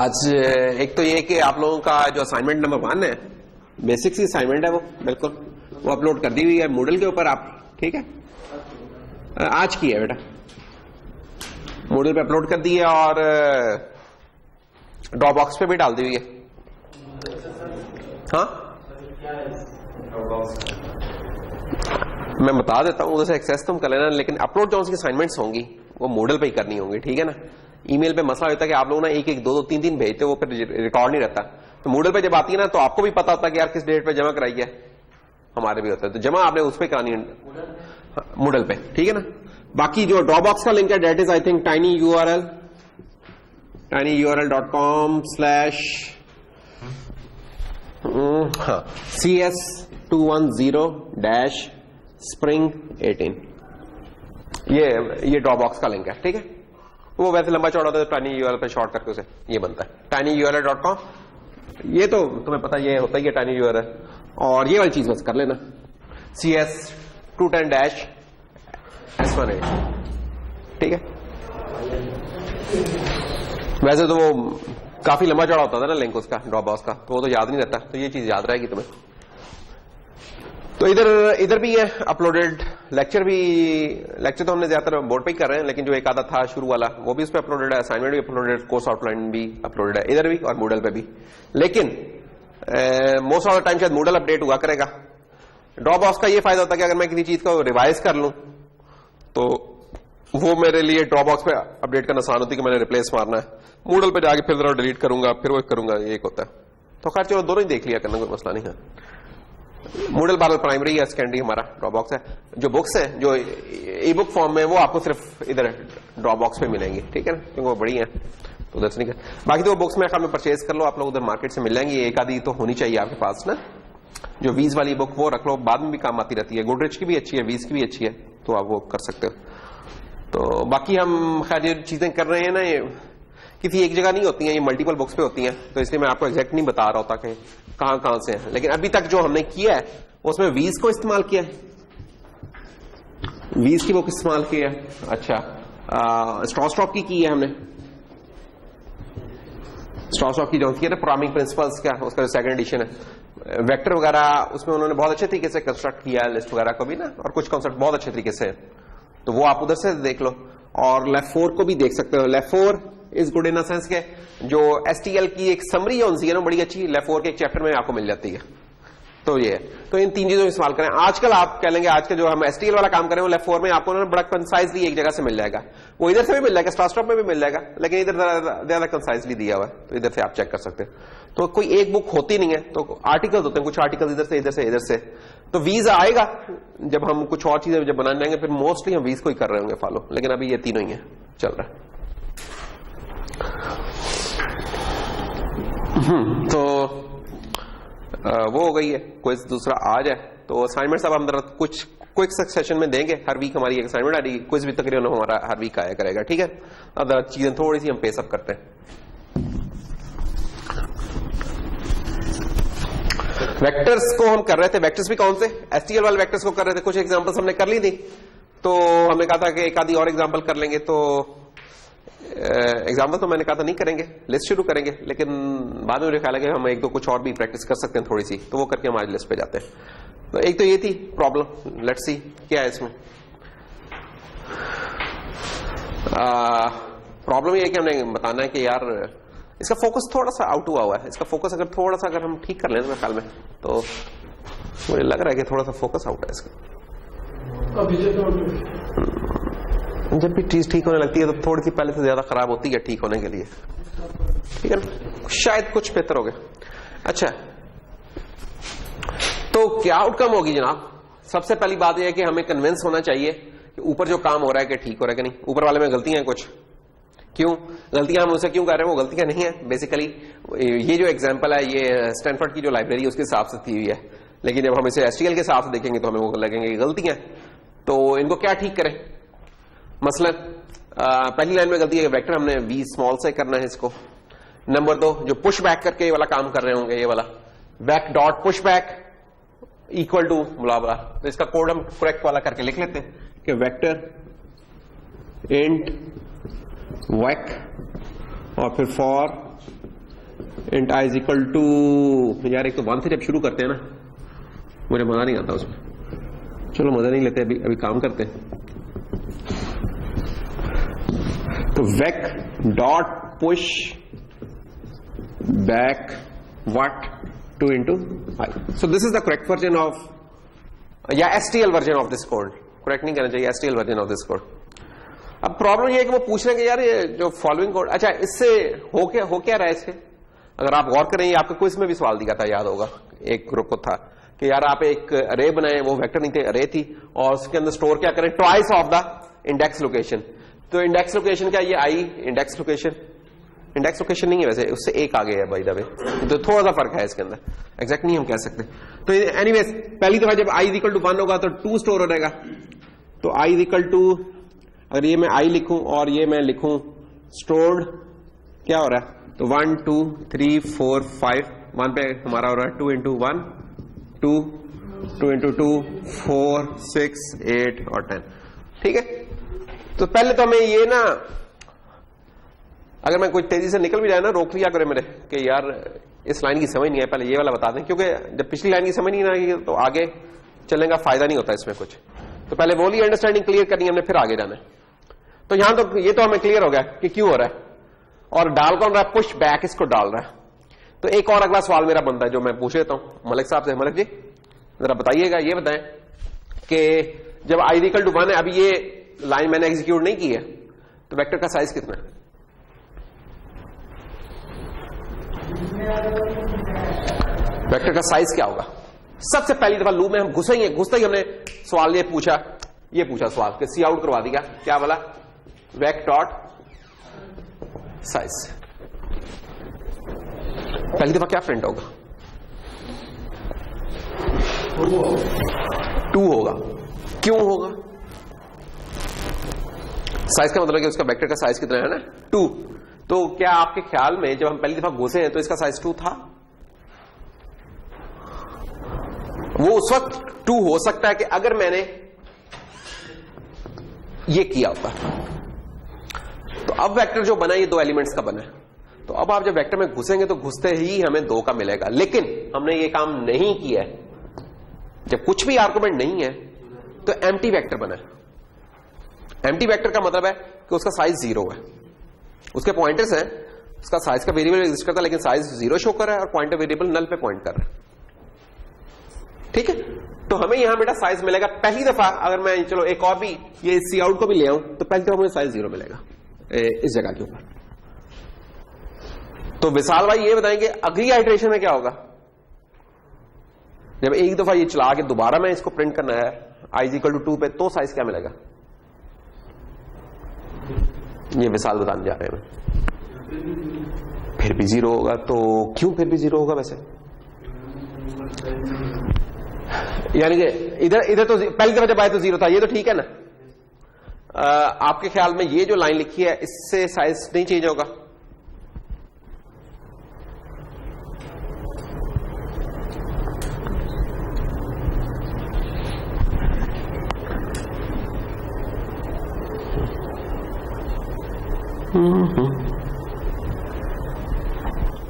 आज एक तो ये कि आप लोगों का जो असाइनमेंट नंबर 1 है, बेसिक्स की असाइनमेंट है, वो बिल्कुल वो अपलोड कर दी हुई है मूडल के ऊपर। आप ठीक है, आज की है बेटा, मूडल पे अपलोड कर दी है और ड्रॉप बॉक्स पे भी डाल दी हुई है। हाँ, मैं बता देता हूं, उधर से एक्सेस तुम कर लेना, लेकिन अपलोड जो उसकी असाइनमेंट्स होंगी वो मूडल पे ही करनी होंगी, ठीक है ना। ईमेल पे मसला होता है कि आप लोग ना एक एक दो दो तीन तीन भेजते हो, वो फिर रिकॉर्ड नहीं रहता। तो मूडल पे जब आती है ना तो आपको भी पता होता है कि यार किस डेट पे जमा कराई है, हमारे भी होता है, तो जमा आपने उस पर करानी है मूडल पे, ठीक है ना। बाकी जो ड्रॉपबॉक्स का लिंक है date is I think tinyurl.com/ CS210-spring18 ये ड्रॉपबॉक्स का लिंक है, ठीक है। वो वैसे लंबा चौड़ा होता है, tinyurl पे शॉर्ट करके उसे ये बनता है tinyurl.com। ये तो तुम्हें पता ये होता ही है tinyurl, और ये वाली चीज बस कर लेना CS210-S18, ठीक है। वैसे तो वो काफी लंबा चौड़ा होता था ना लिंक उसका, ड्रॉपबॉक्स का, तो वो तो याद नहीं रहता, तो ये चीज याद रहेगी तुम्हें। तो इधर भी है अपलोडेड लेक्चर तो हमने ज्यादातर बोर्ड पे ही कर रहे हैं, लेकिन जो एक आधा था शुरू वाला वो भी उस पर अपलोडेड है, असाइनमेंट भी अपलोडेड, कोर्स आउटलाइन भी अपलोडेड है इधर भी और मूडल पे भी। लेकिन मोस्ट ऑफ द टाइम शायद मूडल अपडेट हुआ करेगा। ड्रॉपबॉक्स का ये फायदा होता है कि अगर मैं किसी चीज को रिवाइज कर लूं तो वो मेरे लिए ड्रॉपबॉक्स पे अपडेट करना आसान होती है कि मैंने रिप्लेस मारना है, मूडल पे जाके फिर जरा डिलीट करूंगा, फिर वो करूंगा, ये एक होता है। तो खैर चलो दोनों ही देख लिया करना, कोई मसला नहीं है। मूडल बार प्राइमरी या सेकेंडरी हमारा ड्रॉपबॉक्स है। जो बुक्स है जो ई बुक फॉर्म में वो आपको सिर्फ इधर ड्रॉपबॉक्स पे मिलेंगी, ठीक है ना, क्योंकि वो बड़ी है तो उधर से नहीं कर। बाकी तो बुक्स में में परचेज कर लो आप लोग, उधर मार्केट से मिल जाएंगी, एक आधी तो होनी चाहिए आपके पास ना। जो वीज वाली बुक वो रख लो, बाद में भी काम आती रहती है, गुडरिच की भी अच्छी है, वीज की भी अच्छी है, तो आप वो कर सकते हो। तो बाकी हम खैर ये चीजें कर रहे हैं ना, ये किसी एक जगह नहीं होती हैं, ये मल्टीपल बुक्स पे होती हैं, तो इसलिए मैं आपको एग्जैक्ट नहीं बता रहा होता कि कहां से है। लेकिन अभी तक जो हमने किया है उसमें वीज को इस्तेमाल किया है, वीज की बुक इस्तेमाल की है। अच्छा, स्ट्रॉस्ट्रॉप की है हमने, स्ट्रॉस्ट्रॉप की जो है ना प्रोग्रामिंग प्रिंसिपल्स का, उसका जो सेकंड एडिशन है, वेक्टर वगैरह उसमें उन्होंने बहुत अच्छे तरीके से कंस्ट्रक्ट किया है, लिस्ट वगैरह को भी ना, और कुछ कॉन्सेप्ट बहुत अच्छे तरीके से, तो वो आप उधर से देख लो। और लेफ्ट 4 को भी देख सकते हो। Left 4 is good in sense के जो एसटीएल की एक समरी है ना बड़ी अच्छी, लेफ्ट 4 के एक चैप्टर में आपको मिल जाती है। तो ये तो इन तीन चीजों इस्तेमाल करें। आजकल आप कह लेंगे आज के जो हम एसटीएल वाला काम करें वो लेफ्ट 4 में आपको बड़ा कंसाइजली एक जगह से मिल जाएगा, वो इधर से भी मिल जाएगा, स्ट्रॉस्ट्रॉप में भी मिल जाएगा, लेकिन इधर ज्यादा कंसाइजली दिया हुआ है, तो इधर से आप चेक कर सकते हैं। तो कोई एक बुक होती नहीं है, तो आर्टिकल्स होते हैं, कुछ आर्टिकल्स इधर से इधर से इधर से। तो वीज आएगा जब हम कुछ और चीजें जब बनाने जाएंगे, फिर मोस्टली हम वीज को ही कर रहे होंगे फॉलो, लेकिन अभी ये तीनों ही है चल रहा है। तो वो हो गई है, कोई दूसरा आ जाए तो असाइनमेंट अब हम कुछ क्विक सेशन में देंगे। हर वीक हमारी एक असाइनमेंट आ रही है, क्विज भी तकरीबन हमारा हर वीक आया करेगा, ठीक है। अदर चीजें थोड़ी सी हम पेस अप करते हैं। वेक्टर्स को हम कर रहे थे, वेक्टर्स भी कौन से, एसटीएल वाले वेक्टर्स को कर रहे थे, कुछ एग्जांपल्स हमने कर ली थी, तो हमने कहा था कि एक आधी और एग्जांपल कर लेंगे। तो एग्जाम्पल तो मैंने कहा था नहीं करेंगे, लिस्ट शुरू करेंगे, लेकिन बाद में मुझे ख्याल है कि हम एक दो कुछ और भी प्रैक्टिस कर सकते हैं थोड़ी सी, तो वो करके हम आज लिस्ट पे जाते हैं। तो एक तो ये थी प्रॉब्लम, लेट्स सी क्या है इसमें। प्रॉब्लम ये है कि हमने बताना है कि यार इसका फोकस थोड़ा सा आउट हुआ है, इसका फोकस अगर थोड़ा सा अगर हम ठीक कर लें मेरे ख्याल में, तो मुझे लग रहा है कि थोड़ा सा फोकस आउट है इसका। जब भी चीज ठीक होने लगती है तो थोड़ी सी पहले से ज्यादा खराब होती है ठीक होने के लिए, ठीक है ना, शायद कुछ बेहतर हो गया। अच्छा, तो क्या आउटकम होगी जनाब। सबसे पहली बात यह है कि हमें कन्विंस होना चाहिए कि ऊपर जो काम हो रहा है कि ठीक हो रहा है कि नहीं, ऊपर वाले में गलतियां हैं कुछ। क्यों गलतियां, हम उसे क्यों कर रहे हैं, वो गलतियां नहीं है बेसिकली। ये जो एग्जांपल है ये स्टैनफोर्ड की जो लाइब्रेरी है उसके हिसाब से दी हुई है, लेकिन जब हम इसे एसटीएल के हिसाब से देखेंगे तो हमें वो लगेंगे गलतियां। तो इनको क्या ठीक करें। मसलन पहली लाइन में गलती है, वेक्टर हमने वी स्मॉल से करना है इसको। नंबर 2 जो पुश बैक करके ये वाला काम कर रहे होंगे, ये वाला back dot push back equal to बुला बुला, तो इसका कोड हम करेक्ट वाला करके लिख लेते हैं कि वेक्टर इंट वैक और फिर for int i is equal to, यार एक तो 1 से जब शुरू करते हैं ना मुझे मजा नहीं आता उसमें, चलो मजा नहीं लेते, अभी काम करते हैं। तो wake dot push back what 2 into I. So this is the correct version of या STL version of this code. Correct नहीं करना चाहिए, STL version of this code. अब प्रॉब्लम ये है कि वो पूछ रहे हैं कि यार ये जो फॉलोइंग कोड, अच्छा इससे हो क्या रहा है इससे, अगर आप गौर करें, आपका क्विज में भी सवाल दिया था, याद होगा, एक ग्रुप को था कि यार आप एक अरे बनाए, वो वेक्टर नहीं थे, अरे थी, और उसके अंदर स्टोर क्या करें, twice of the index location. तो इंडेक्स लोकेशन क्या, ये I index location, index location नहीं है वैसे, उससे एक आगे है बाय द वे, तो थोड़ा सा फर्क है इसके अंदर, एग्जैक्ट नहीं हम कह सकते। तो एनीवेज पहली दफा जब i इक्वल टू 1 होगा तो 2 स्टोर हो जाएगा। तो i इक्वल टू, अगर ये मैं i लिखूं और ये मैं लिखूं स्टोर्ड, क्या हो रहा है, तो 1 2 3 4 5, 1 पे हमारा हो रहा है 2 into 1 2 2 into 2 4 6 8 और 10, ठीक है। तो पहले तो हमें ये ना, अगर मैं कोई तेजी से निकल भी जाए ना, रोक लिया करे मेरे कि यार इस लाइन की समझ नहीं है, पहले ये वाला बता दें, क्योंकि जब पिछली लाइन की समझ नहीं आएगी तो आगे चलने का फायदा नहीं होता इसमें कुछ। तो पहले वो अंडरस्टैंडिंग क्लियर करनी है हमने, फिर आगे जाना है। तो यहां तो ये तो हमें क्लियर हो गया कि क्यों हो रहा है, और डाल कौन रहा है, पुश बैक इसको डाल रहा है। तो एक और अगला सवाल मेरा बनता है जो मैं पूछ लेता हूं मलिक साहब से। मलिक जी जरा बताइएगा, ये बताएं कि जब i इक्वल टू 1 है, अभी ये लाइन मैंने एग्जीक्यूट नहीं की है, तो वेक्टर का साइज कितना है? वेक्टर का साइज क्या होगा? सबसे पहली दफा लूप में हम घुसे ही हमने सवाल ये पूछा सवाल कि सी आउट करवा दिया, क्या बोला, वेक डॉट साइज। पहली दफा क्या प्रिंट होगा? 2 होगा। क्यों होगा? साइज का मतलब कि उसका वेक्टर का साइज कितना है ना, 2। तो क्या आपके ख्याल में जब हम पहली दफा घुसे हैं तो इसका साइज 2 था? वो उस वक्त 2 हो सकता है कि अगर मैंने ये किया होता। तो अब वेक्टर जो बना ये 2 एलिमेंट्स का बना है। तो अब आप जब वेक्टर में घुसेंगे तो घुसते ही हमें 2 का मिलेगा, लेकिन हमने ये काम नहीं किया है। जब कुछ भी आर्गुमेंट नहीं है तो एम्प्टी वेक्टर बना है। एम्प्टी वेक्टर का मतलब है कि उसका साइज 0 है, उसके पॉइंटर्स हैं, उसका साइज का वेरिएबल एग्जिस्ट करता है लेकिन साइज 0 शो कर रहा है और पॉइंटर वेरिएबल नल पे पॉइंट कर रहा है, ठीक है। तो हमें यहां बेटा साइज मिलेगा पहली दफा। अगर मैं चलो एक और भी ये सी आउट को भी ले आऊं तो पहली दफा मुझे साइज 0 मिलेगा इस जगह के ऊपर। तो विशाल भाई ये बताएंगे अगली आइटरेशन में क्या होगा? जब एक दफा ये चला के दोबारा मैं इसको प्रिंट करना है i इक्वल टू 2 पे, तो साइज क्या मिलेगा? ये विशाल बताने जा रहे हैं। फिर भी 0 होगा। तो क्यों फिर भी 0 होगा वैसे? यानी कि इधर तो पहली दफा जब आए तो 0 था, ये तो ठीक है ना। आपके ख्याल में ये जो लाइन लिखी है इससे साइज नहीं चेंज होगा?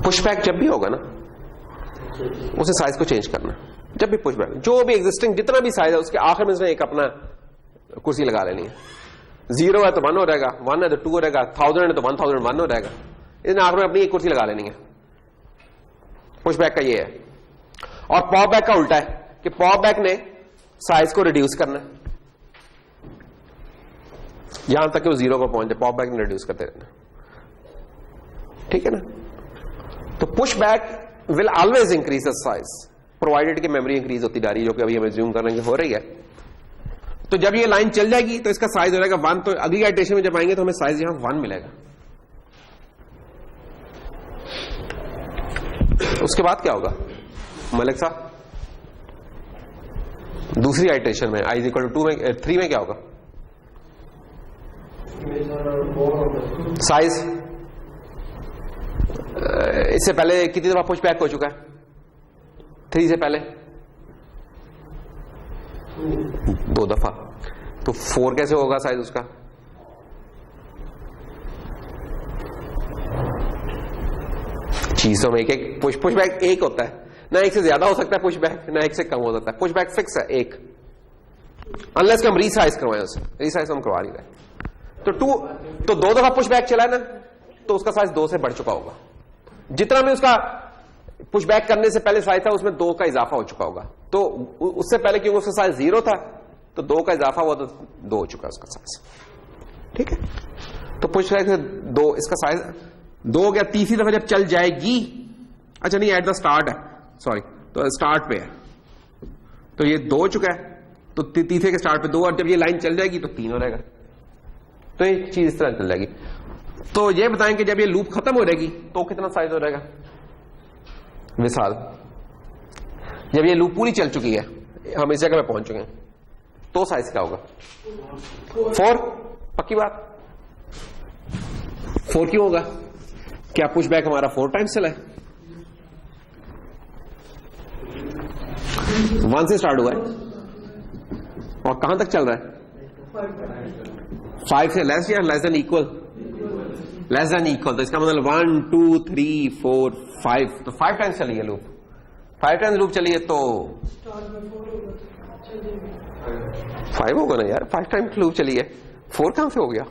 पुशबैक जब भी होगा ना उसे साइज को चेंज करना। जब भी पुशबैक, जो भी एग्जिस्टिंग जितना भी साइज है उसके आखिर में उसने एक अपना कुर्सी लगा लेनी है। 0 है तो 1 हो जाएगा, 1 है तो 2 हो जाएगा, 1000 है तो 1001 हो जाएगा। इसने आखिर में अपनी एक कुर्सी लगा लेनी है। पुशबैक का ये है। और पॉपबैक का उल्टा है कि पॉपबैक ने साइज को रिड्यूस करना है यहां तक कि वो 0 पर पहुंच जाए। पॉपबैक ने रिड्यूस करते रहना, ठीक है ना। तो pushback will always increase the size provided कि मेमोरी इंक्रीज होती जा रही है, जो कि अभी हम एज्यूम कर रहे हैं हो रही है। तो जब ये लाइन चल जाएगी तो इसका साइज हो जाएगा 1। तो अगली आइटरेशन में जब आएंगे तो हमें साइज यहां 1 मिलेगा। उसके बाद क्या होगा मलिक साहब? दूसरी आइटरेशन में i इक्वल टू 3 में क्या होगा? साइज इससे पहले कितनी दफा पुश बैक हो चुका है? 3 से पहले 2 दफा। तो 4 कैसे होगा साइज उसका? चीजों में एक एक पुशबैक एक होता है, ना एक से ज्यादा हो सकता है पुशबैक, ना एक से कम हो सकता है। पुशबैक फिक्स है एक, अनलेस कि हम रीसाइज करवाएं उसे, रीसाइज हम करवा नहीं रहे। तो 2 दफा पुशबैक चला है ना, तो उसका साइज 2 से बढ़ चुका होगा। जितना भी उसका पुशबैक करने से पहले साइज था उसमें 2 का इजाफा हो चुका होगा। तो उससे पहले क्योंकि उसका साइज 0 था, तो 2 का इजाफा हुआ तो 2 हो चुका उसका साइज। ठीक है, तो पुशबैक से 2, इसका साइज 2 हो गया। तीसरी दफा जब चल जाएगी, अच्छा नहीं एट द स्टार्ट है, सॉरी, तो स्टार्ट पे है, तो ये 2 हो चुका है, तो तीसरे के स्टार्ट पे 2, और जब ये लाइन चल जाएगी तो 3 हो जाएगा। तो एक चीज इस तरह चल जाएगी। तो ये बताएं कि जब ये लूप खत्म हो जाएगी तो कितना साइज हो जाएगा विशाल? जब ये लूप पूरी चल चुकी है, हम इस जगह पे पहुंच चुके हैं, तो साइज क्या होगा? 4। पक्की बात, 4 क्यों होगा? क्या पुशबैक हमारा 4 टाइम्स चला है? 1 से स्टार्ट हुआ है और कहां तक चल रहा है? 5 से लेस या less than equal? Less than equal. तो इसका मतलब 1 2 3 4 5, तो 5 टाइम्स चली है लूप। 5 टाइम्स लूप चली है तो 5 होगा ना यार, 5 टाइम्स लूप चली है, 4 कहां से हो गया?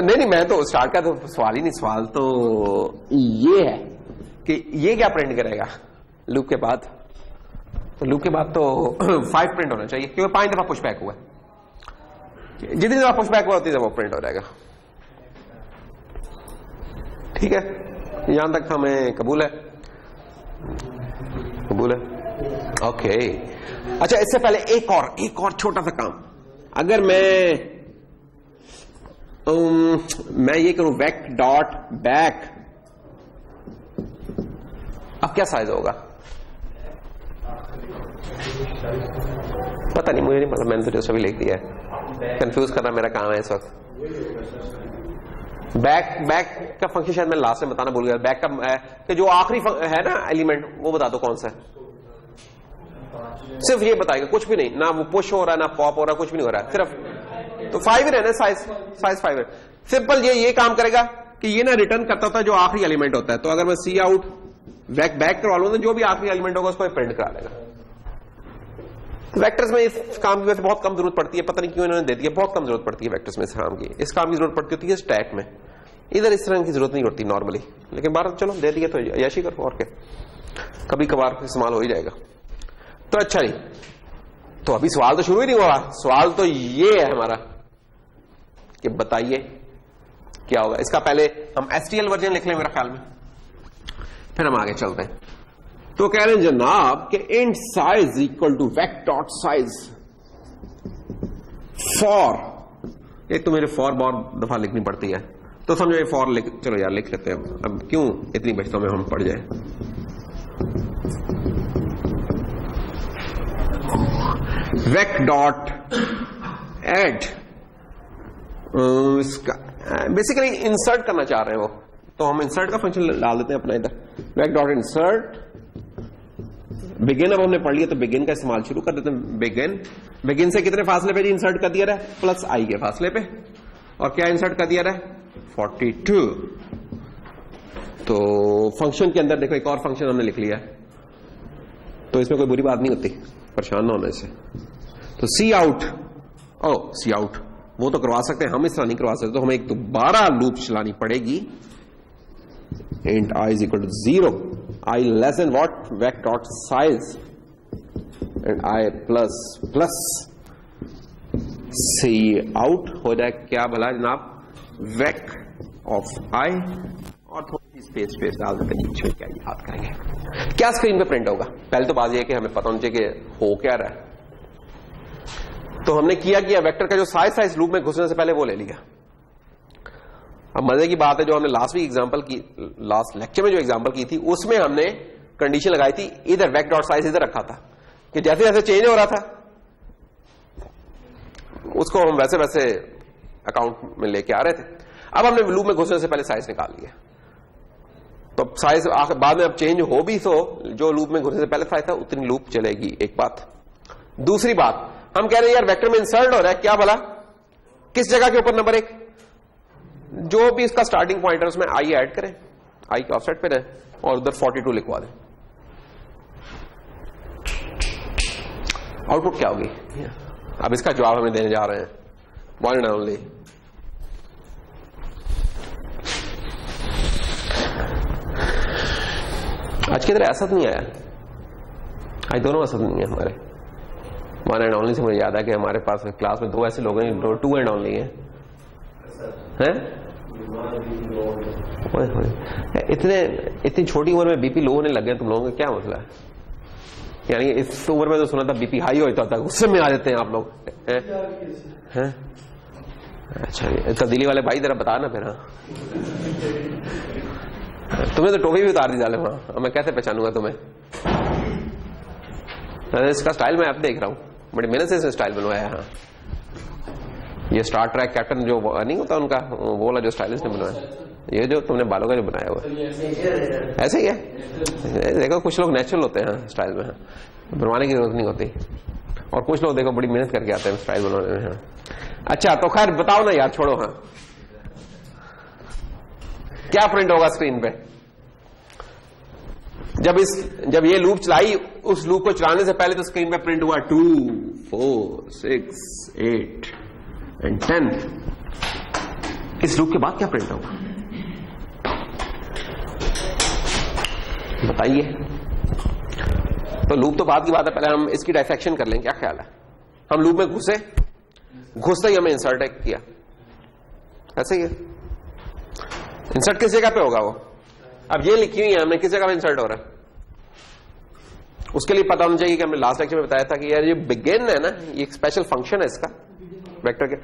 नहीं, मैं तो स्टार्ट का तो सवाल ही नहीं, सवाल तो ये है कि ये क्या प्रिंट करेगा लूप के बाद? तो लूप के बाद तो 5 प्रिंट होना चाहिए, क्योंकि 5 दफा पुशबैक हुआ है। जितनी दफा पुशबैक हुआ उतनी दफा प्रिंट हो जाएगा। ठीक है, यहां तक हमें कबूल है? कबूल है, ओके। अच्छा, इससे पहले एक और छोटा सा काम। अगर मैं ये करूं वेक डॉट बैक, अब क्या साइज होगा? पता नहीं, मुझे नहीं पता, मैंने तो जो सभी लिख दिया है। कंफ्यूज करना मेरा काम है इस वक्त। बैक का फंक्शन शायद मैं लास्ट में बताना भूल गया। बैक का कि जो आखिरी है ना एलिमेंट, वो बता दो कौन सा है। सिर्फ ये बताएगा, कुछ भी नहीं, ना वो पुश हो रहा है ना पॉप हो रहा है, कुछ भी नहीं हो रहा है, सिर्फ तो 5 ही रहना, साइज 5 है। सिंपल ये काम करेगा कि ये ना रिटर्न करता होता है जो आखिरी एलिमेंट होता है। तो अगर मैं सी आउट बैक करवा लूं तो जो भी आखिरी एलिमेंट होगा उसको प्रिंट करा देगा। वेक्टर्स में इस काम की वजह से बहुत कम जरूरत पड़ती है, पता नहीं क्यों इन्होंने दे दिया, बहुत कम जरूरत पड़ती है वेक्टर्स में इस काम की। इस काम की जरूरत पड़ती होती है स्टैक में, इधर इस तरह की जरूरत नहीं होती नॉर्मली, लेकिन बाहर चलो दे दिया तो यशी करो, और क्या, कभी कभार इस्तेमाल हो ही जाएगा। तो अच्छा नहीं, तो अभी सवाल तो शुरू ही नहीं हुआ। सवाल तो ये है हमारा कि बताइए क्या होगा इसका। पहले हम STL वर्जन लिख लें मेरा ख्याल में, फिर हम आगे चलते हैं। तो कह रहे हैं जनाब कि int size equal to vec dot size for, एक तो मेरे फॉर बहुत दफा लिखनी पड़ती है, तो समझो ये फॉर चलो यार लिख लेते हैं। अब क्यों इतनी बचतों में हम पड़ जाए। वेक डॉट एड, इसका बेसिकली इंसर्ट करना चाह रहे हैं वो, तो हम इंसर्ट का फंक्शन डाल देते हैं अपना इधर। वेक डॉट इंसर्ट बिगिन, अब हमने पढ़ लिया तो बिगिन का इस्तेमाल शुरू कर देते हैं। बिगिन से कितने फासले पे इंसर्ट कर दिया रहा है? +i के फासले पे। और क्या इंसर्ट कर दिया रहा है? 42। तो फंक्शन के अंदर देखो एक और फंक्शन हमने लिख लिया है, तो इसमें कोई बुरी बात नहीं होती, परेशान ना होने से। तो सी आउट वो तो करवा सकते हैं, हम इस तरह नहीं करवा सकते, तो हमें एक दोबारा लूप चलानी पड़ेगी। int i is equal to 0, i less than what? Vec dot size, and i plus c out हो जाए क्या भला जनाब? वेक ऑफ आई, और थोड़ी स्पेस डाल देते हैं नीचे, क्या याद करेंगे क्या स्क्रीन पे प्रिंट होगा। पहले तो बात यह है कि हमें पता होना चाहिए कि हो क्या रहा है। तो हमने किया वेक्टर का जो साइज लूप में घुसने से पहले वो ले लिया। अब मजे की बात है, जो हमने लास्ट लेक्चर में जो एग्जांपल की थी, उसमें हमने कंडीशन लगाई थी इधर वेक डॉट साइज इधर रखा था कि जैसे जैसे चेंज हो रहा था उसको हम वैसे वैसे अकाउंट में लेके आ रहे थे। अब हमने लूप में घुसने से पहले साइज निकाल लिया, तो साइज बाद में अब चेंज हो भी तो जो लूप में घुसने से पहले साइज था उतनी लूप चलेगी, एक बात। दूसरी बात, हम कह रहे हैं यार वेक्टर में इंसर्ट हो रहा है क्या भला, किस जगह के ऊपर नंबर 1, जो भी इसका स्टार्टिंग पॉइंट है उसमें आई ऐड करें, आई के ऑफसेट पे रहें और उधर 42 लिखवा दें। आउटपुट क्या होगी? अब इसका जवाब हमें देने जा रहे हैं, वन एंड ओनली। आज की तरह ऐसा तो नहीं आया, आज दोनों असद नहीं है हमारे। वन एंड ओनली से मुझे याद है कि हमारे पास क्लास में 2 ऐसे लोग हैं जो 2 एंड ओनली हैं। इतनी छोटी उम्र में बीपी लो होने लग गए तुम लोगों का क्या मसला है? यानी इस उम्र में तो सुना था बीपी हाई होता था, गुस्से में आ जाते हैं आप लोग हैं? अच्छा, तब्दीली वाले भाई जरा बता ना फिर। हाँ, तुमने तो टोपी भी उतार दी डाले वहां, मैं कैसे पहचानूंगा तुम्हें? इसका स्टाइल मैं अब देख रहा हूं, बड़ी मेहनत से इसने स्टाइल बनवाया है। हाँ, ये स्टार ट्रैक कैप्टन जो नहीं होता उनका, वो वाला जो स्टाइलिस्ट ने बनवाया, ये जो तुमने बालों का जो बनाया हुआ ऐसे ही है। देखो कुछ लोग नेचुरल होते हैं स्टाइल में, बनवाने की जरूरत नहीं होती, और कुछ लोग देखो बड़ी मेहनत करके आते हैं स्टाइल बनाने में। अच्छा तो खैर बताओ ना यार, छोड़ो। हाँ, क्या प्रिंट होगा स्क्रीन पे जब ये लूप चलाई? उस लूप को चलाने से पहले तो स्क्रीन पे प्रिंट हुआ 2, 4, 6, 8 एंड 10। इस लूप के बाद क्या प्रिंट होगा बताइए? तो लूप तो बाद की बात है, पहले हम इसकी डायसेक्शन कर लें। क्या ख्याल है? हम लूप में घुसते ही हमें इंसर्ट किया, ऐसे ही है। इंसर्ट किस जगह पे होगा वो? अब ये लिखी हुई है हमने, किस जगह पे इंसर्ट हो रहा है उसके लिए पता होना चाहिए कि हमने लास्ट लेक्चर में बताया था कि यार ये बिगिन है ना, ये एक स्पेशल फंक्शन है इसका वेक्टर के।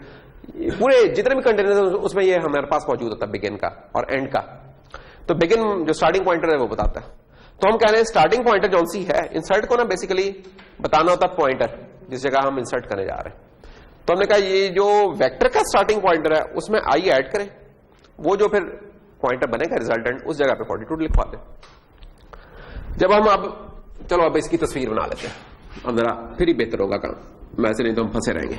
पूरे जितने भी कंटेनर उसमें ये हमारे पास मौजूद होता है, बिगिन का और एंड का। तो बिगिन जो स्टार्टिंग पॉइंटर है वो बताता है। तो हम कह रहे हैं स्टार्टिंग पॉइंटर जौन सी है, इंसर्ट को ना बेसिकली बताना होता है पॉइंटर जिस जगह हम इंसर्ट करने जा रहे हैं। तो हमने कहा ये जो वेक्टर का स्टार्टिंग पॉइंटर है उसमें आई ऐड करें, वो जो फिर पॉइंटर बनेगा रिजल्टेंट उस जगह पे 42 लिखवा दें। जब हम चलो अब इसकी तस्वीर बना लेते हैं, अब जरा फिर ही बेहतर होगा काम, वैसे नहीं तो हम फंसे रहेंगे।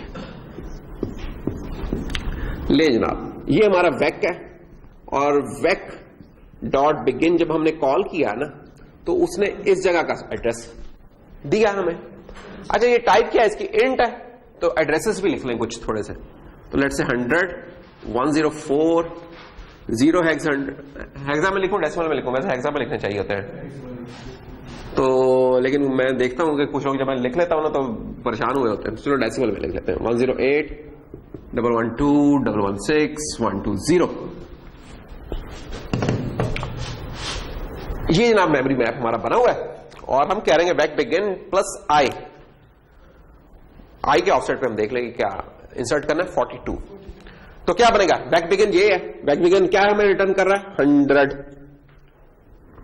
ले जनाब, ये हमारा वेक है और वेक डॉट बिगिन जब हमने कॉल किया ना तो उसने इस जगह का एड्रेस दिया हमें। अच्छा ये टाइप क्या है इसकी? इंट है, तो एड्रेसेस भी लिख लें कुछ थोड़े से। तो लेट्स से 100, 104, 0 हेक्सा में लिखूं, डेसिमल में लिखूं? वैसे हेक्सा में लिखने चाहिए होते हैं, तो लेकिन मैं देखता हूं कि कुछ लोग जब मैं लिख लेता हूं ना तो परेशान हुए होते हैं। चलो डेसिमल में लिख लेते हैं, 108, 112, 116, 120। ये जनाब मेमोरी मैप हमारा बना हुआ है और हम कह रहे हैं वेक बिगिन प्लस आई के ऑफसेट पे हम देख लेंगे क्या इंसर्ट करना है, 42। तो क्या बनेगा? वेक बिगिन ये है, वेक बिगिन क्या हमें रिटर्न कर रहा है? 100।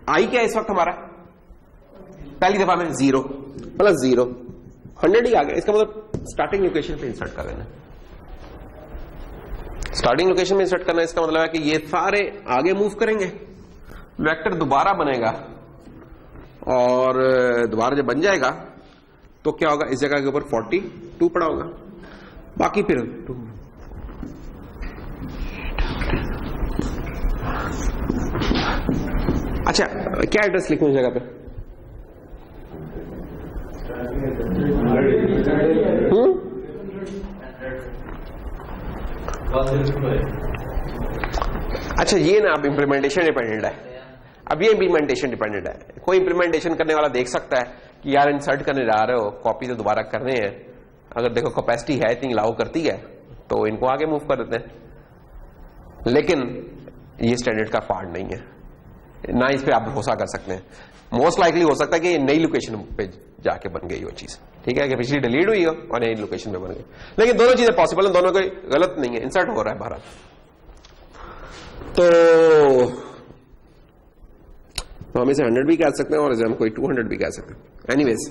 आई क्या इस वक्त हमारा? पहली दफा में 0 प्लस 0, 100 ही आ गया। इसका मतलब स्टार्टिंग लोकेशन पे इंसर्ट कर देना। स्टार्टिंग लोकेशन में इंसर्ट करना इसका मतलब है कि ये सारे आगे मूव करेंगे, वेक्टर दोबारा बनेगा और दोबारा जब बन जाएगा तो क्या होगा? इस जगह के ऊपर 42 पड़ा होगा, बाकी फिर 2। अच्छा क्या एड्रेस लिखूं इस जगह पे? अच्छा ये ना अब इंप्लीमेंटेशन डिपेंडेंट है। अब ये इंप्लीमेंटेशन डिपेंडेंट है। कोई इंप्लीमेंटेशन करने वाला देख सकता है कि यार इंसर्ट करने जा रहे हो, कॉपी तो दोबारा करने हैं, अगर देखो कैपेसिटी है इतनी अलाउ करती है तो इनको आगे मूव कर देते हैं। लेकिन ये स्टैंडर्ड का पार्ट नहीं है, ना इस पे आप भरोसा कर सकते हैं। मोस्ट लाइकली हो सकता है कि ये नई लोकेशन पे जाके बन गई वो चीज, ठीक है, कि पिछली डिलीट हुई हो और नई लोकेशन पे बन गई। लेकिन दोनों चीजें पॉसिबल है, दोनों कोई गलत नहीं है, इंसर्ट हो रहा है बाहर। तो हम इसे 100 भी कह सकते हैं और इसे हम कोई 200 भी कह सकते हैं। एनीवेज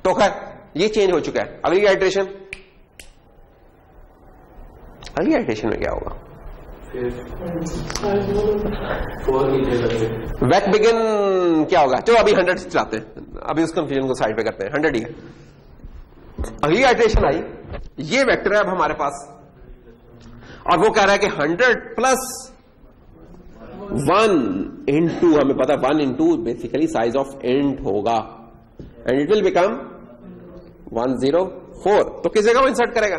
तो खैर ये चेंज हो चुका है। अगली आइटरेशन में क्या होगा? वेक बिगिन क्या होगा? चलो अभी 100 चलाते हैं, अभी उस कंफ्यूजन को साइड पे करते हैं। 100 ही है। अगली आइटरेशन आई, ये वेक्टर है अब हमारे पास और वो कह रहा है कि 100 प्लस 1 इंटू, हमें पता 1 into basically size of int होगा एंड इट विल बिकम 104। तो किस जगह वो इंसर्ट करेगा?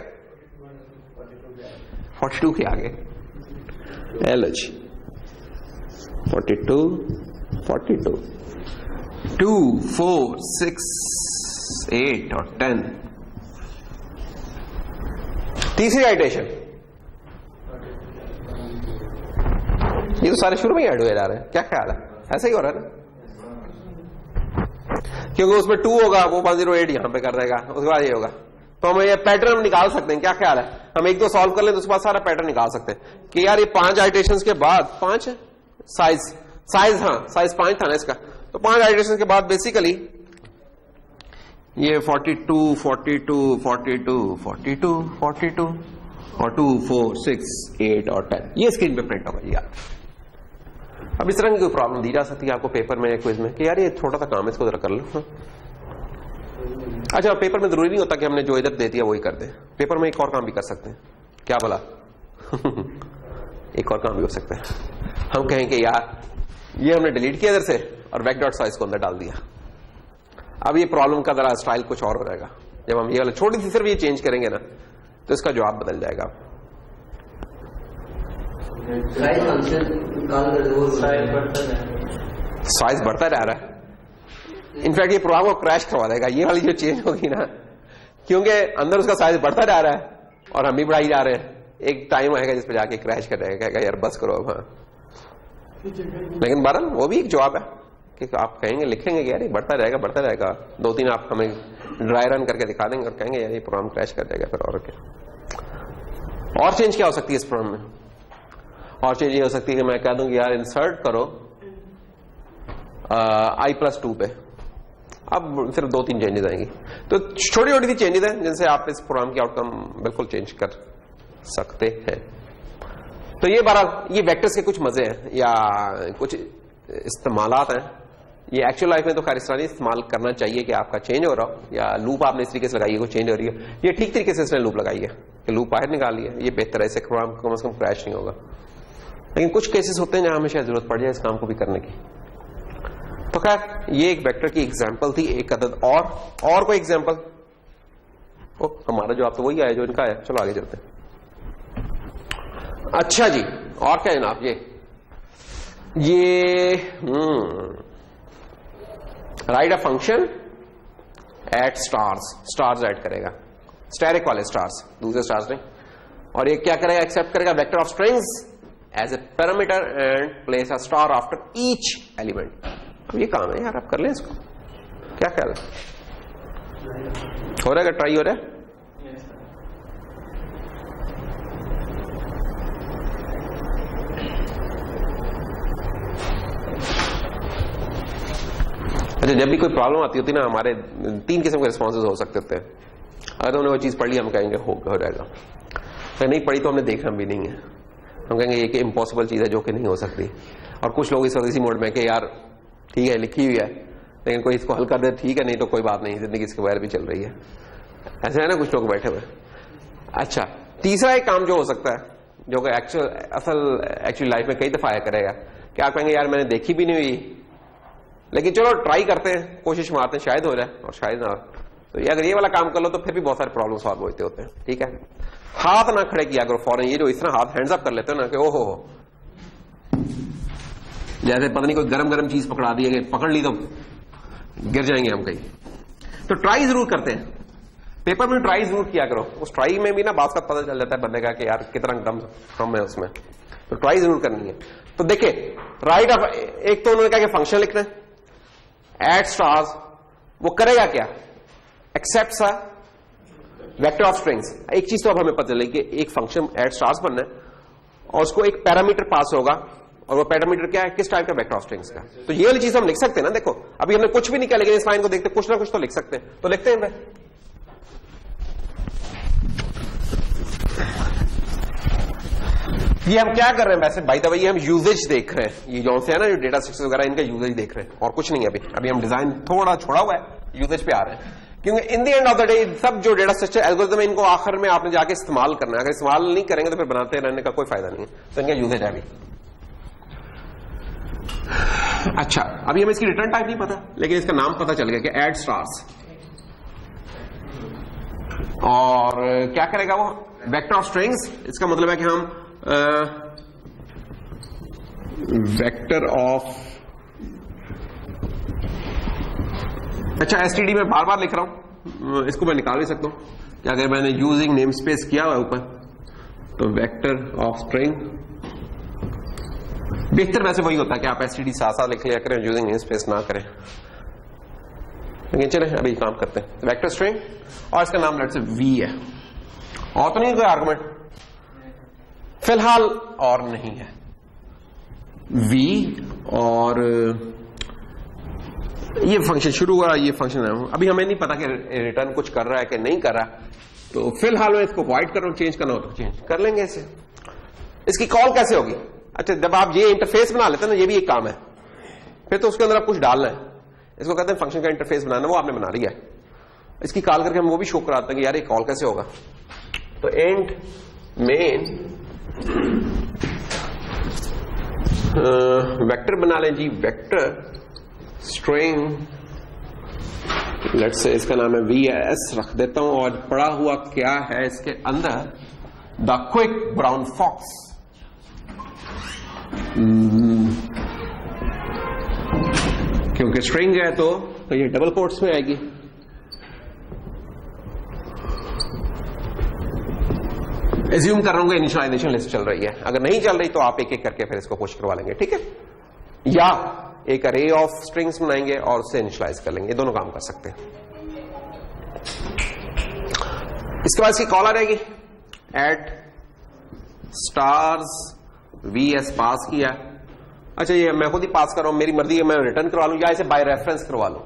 42 के आगे। एल जी 42 42 2 4 6 8 और 10। तीसरी आइटरेशन, ये तो सारे शुरू में ही ऐड हुए जा रहे हैं, क्या ख्याल है? ऐसा ही हो रहा है ना, क्योंकि उसमें 2 होगा, वो 108 यहां पे कर देगा, उसके बाद ये होगा। तो हम ये पैटर्न हम निकाल सकते हैं, क्या ख्याल है? हम एक दो सॉल्व कर लें तो उसके बाद सारा पैटर्न निकाल सकते हैं कि यार ये 5 आइटरेशंस के बाद 5 साइज, हाँ साइज 5 था ना इसका, तो 5 आइटरेशंस के बाद बेसिकली ये 42 42 42 42 42 और 2 4 6 8 और 10 ये स्क्रीन पे प्रिंट होगा यार। अब इस तरह की कोई प्रॉब्लम दी जा सकती है आपको पेपर में या क्विज में कि यार ये छोटा सा काम है, इसको जरा कर लो। अच्छा, पेपर में जरूरी नहीं होता कि हमने जो इधर दे दिया वही कर दे, पेपर में एक और काम भी कर सकते हैं। क्या बोला? एक और काम भी हो सकता है, हम कहें कि यार ये हमने डिलीट किया इधर से और वेक डॉट साइज को अंदर डाल दिया। अब ये प्रॉब्लम का जरा स्टाइल कुछ और हो जाएगा, जब हम ये वाला छोटी सी सिर्फ ये चेंज करेंगे ना तो इसका जवाब बदल जाएगा। साइज बढ़ता जा रहा है, इनफैक्ट ये प्रोग्राम को क्रैश करवा देगा ये वाली जो चेंज होगी ना, क्योंकि अंदर उसका साइज बढ़ता जा रहा है और हम भी बढ़ाई जा रहे हैं। एक टाइम आएगा जिस पे जाके क्रैश कर जाएगा, कहेगा यार बस करो अब। हाँ, लेकिन बहरहाल वो भी एक जवाब है कि आप कहेंगे, लिखेंगे कि यार ये बढ़ता जाएगा, 2-3 आप हमें ड्राई रन करके दिखा देंगे और कहेंगे यार ये प्रोग्राम क्रैश कर जाएगा। फिर और क्या और चेंज क्या हो सकती है इस प्रोग्राम में? और चेंज ये हो सकती है कि मैं कह दूं कि यार इंसर्ट करो i+2 पे, अब सिर्फ 2-3 चेंजेस आएंगी। तो छोटी छोटी सी चेंजेस हैं जिनसे आप इस प्रोग्राम की आउटकम बिल्कुल चेंज कर सकते हैं। तो ये बहरहाल ये वेक्टर्स के कुछ मजे हैं या कुछ इस्तेमालात हैं। ये एक्चुअल लाइफ में तो खैर इस तरह नहीं इस्तेमाल करना चाहिए कि आपका चेंज हो रहा हो या लूप आपने इस तरीके से लगाई है, कोई चेंज हो रही है। ये ठीक तरीके से इसने लूप लगाई है कि लूप बाहर निकाली है, ये बेहतर है, इससे प्रोग्राम कम से कम क्रैश नहीं होगा। लेकिन कुछ केसेस होते हैं जहां हमें शायद जरूरत पड़ जाए इस काम को भी करने की। तो खैर ये एक वेक्टर की एग्जांपल थी, एक अदद और कोई एग्जांपल? हमारा जवाब तो वही आया जो इनका है। चलो आगे चलते हैं। अच्छा जी, और क्या जनाब? ये write a function at stars add करेगा, स्टैटिक वाले स्टार्स, दूसरे स्टार्स नहीं। और ये क्या करेगा? एक्सेप्ट करेगा vector of strings as a parameter and place a star after each element. अब ये काम है यार, आप कर लें इसको, क्या ख्याल है? हो रहा है? ट्राई हो रहा है? अच्छा, जब भी कोई प्रॉब्लम आती होती है ना, हमारे 3 किस्म के रिस्पॉन्सेज हो सकते होते हैं। अगर हमने वो चीज पढ़ ली हम कहेंगे हो जाएगा, अगर नहीं पढ़ी तो हमने देखना भी नहीं है, हम कहेंगे ये कि इम्पॉसिबल चीज है जो कि नहीं हो सकती। और कुछ लोग इस वक्त इसी मोड में कि यार ठीक है लिखी हुई है लेकिन कोई इसको हल कर दे, ठीक है, नहीं तो कोई बात नहीं, जिंदगी इसके बगैर भी चल रही है। ऐसे है ना कुछ लोग बैठे हुए। अच्छा, तीसरा एक काम जो हो सकता है जो कि एक्चुअली लाइफ में कई दफा आया करेगा कि आप कहेंगे यार मैंने देखी भी नहीं हुई लेकिन चलो ट्राई करते हैं, कोशिश मारते हैं, शायद हो जाए और शायद ना। तो ये अगर ये वाला काम कर लो तो फिर भी बहुत सारे प्रॉब्लम सॉल्व होते हैं। ठीक है, हाथ ना खड़े किया करो फौरन, ये जो इस तरह हाथ हैंड्स अप कर लेते हो ना कि ओहो जैसे पता नहीं कोई गरम चीज पकड़ा दी है, पकड़ ली तो गिर जाएंगे हम कहीं। तो ट्राई जरूर करते हैं, पेपर में ट्राई जरूर किया करो। उस ट्राई में भी ना बात का पता चल जाता है बंदे का कि यार कितना दम कम है उसमें, तो ट्राई जरूर करनी है। तो देखिए राइट ऑफ, एक तो उन्होंने कहा कि फंक्शन लिखना है एट स्टार्स, वो करेगा क्या? एक्सेप्ट सा वेक्टर ऑफ स्ट्रिंग्स। एक चीज तो अब हमें पता चली कि एक फंक्शन एट स्टार्स बनना है और उसको एक पैरामीटर पास होगा और वो पैरामीटर क्या है? किस टाइप का? वेक्टर ऑफ स्ट्रिंग्स का। तो ये वाली चीज हम लिख सकते हैं ना। देखो अभी हमने कुछ भी नहीं किया लेकिन इस लाइन को देखते कुछ ना कुछ तो लिख सकते हैं, तो लिखते हैं। ये हम क्या कर रहे हैं वैसे बाय द वे, ये हम यूजेज देख रहे हैं, ये जो से है ना जो डेटा स्ट्रक्चर वगैरह इनका यूजेज देख रहे हैं और कुछ नहीं है। अभी हम डिजाइन थोड़ा छोड़ा हुआ है, यूजेज पे आ रहे हैं क्योंकि in the end of the day सब जो डेटा स्ट्रक्चर एल्गोरिथम है इनको आखिर में आपने जाके इस्तेमाल करना है। अगर इस्तेमाल नहीं करेंगे तो फिर बनाते रहने का कोई फायदा नहीं है। तो इनका यूजेज है भी। अच्छा, अभी हमें इसकी रिटर्न टाइप नहीं पता, लेकिन इसका नाम पता चल गया कि ऐड स्टार्स। और क्या करेगा वो? Vector of strings. इसका मतलब है कि हम वेक्टर ऑफ, अच्छा एसटीडी में बार बार लिख रहा हूं, इसको मैं निकाल भी सकता हूं कि अगर मैंने यूजिंग नेम स्पेस किया हुआ ऊपर तो वेक्टर ऑफ स्ट्रिंग। बेहतर वैसे वही होता है कि आप एसटीडी साथ साथ लिख लिया करें, यूजिंग नेम स्पेस ना करें। लेकिन चले अभी काम करते हैं। वेक्टर स्ट्रिंग और इसका नाम लेट से वी है। और तो नहीं कोई आर्गुमेंट फिलहाल, और नहीं है वी। और ये फंक्शन शुरू हुआ, ये फंक्शन है। अभी हमें नहीं पता कि रिटर्न कुछ कर रहा है कि नहीं कर रहा, तो फिलहाल मैं इसको अवॉइड कर रहा हूं। चेंज करना हो तो चेंज कर लेंगे इसे। इसकी कॉल कैसे होगी? अच्छा, जब आप ये इंटरफेस बना लेते हैं ना, ये भी एक काम है, फिर तो उसके अंदर आप कुछ डालना है। इसको कहते हैं फंक्शन का इंटरफेस बनाना, वो आपने बना लिया है। इसकी कॉल करके हम वो भी शो कराते हैं कि यार ये कॉल कैसे होगा। तो इंट मेन वेक्टर बना लें जी, वेक्टर स्ट्रिंग, लेट्स से इसका नाम है VS रख देता हूं। और पड़ा हुआ क्या है इसके अंदर? The quick brown fox. क्योंकि स्ट्रिंग है तो ये डबल कोट्स में आएगी। एज्यूम कर रहा हूं इनिशियलाइजेशन लिस्ट चल रही है। अगर नहीं चल रही तो आप एक एक करके फिर इसको पुश करवा लेंगे, ठीक है? या एक अरे ऑफ स्ट्रिंग्स बनाएंगे और उससे इनिशियलाइज कर लेंगे। ये दोनों काम कर सकते हैं। इसके बाद इसकी कॉल आ रहेगी एट स्टार्स VS पास किया। अच्छा, ये मैं खुद ही पास कर रहा हूं, मेरी मर्जी है, मैं रिटर्न करवा लूं या इसे बाय रेफरेंस करवा लूं।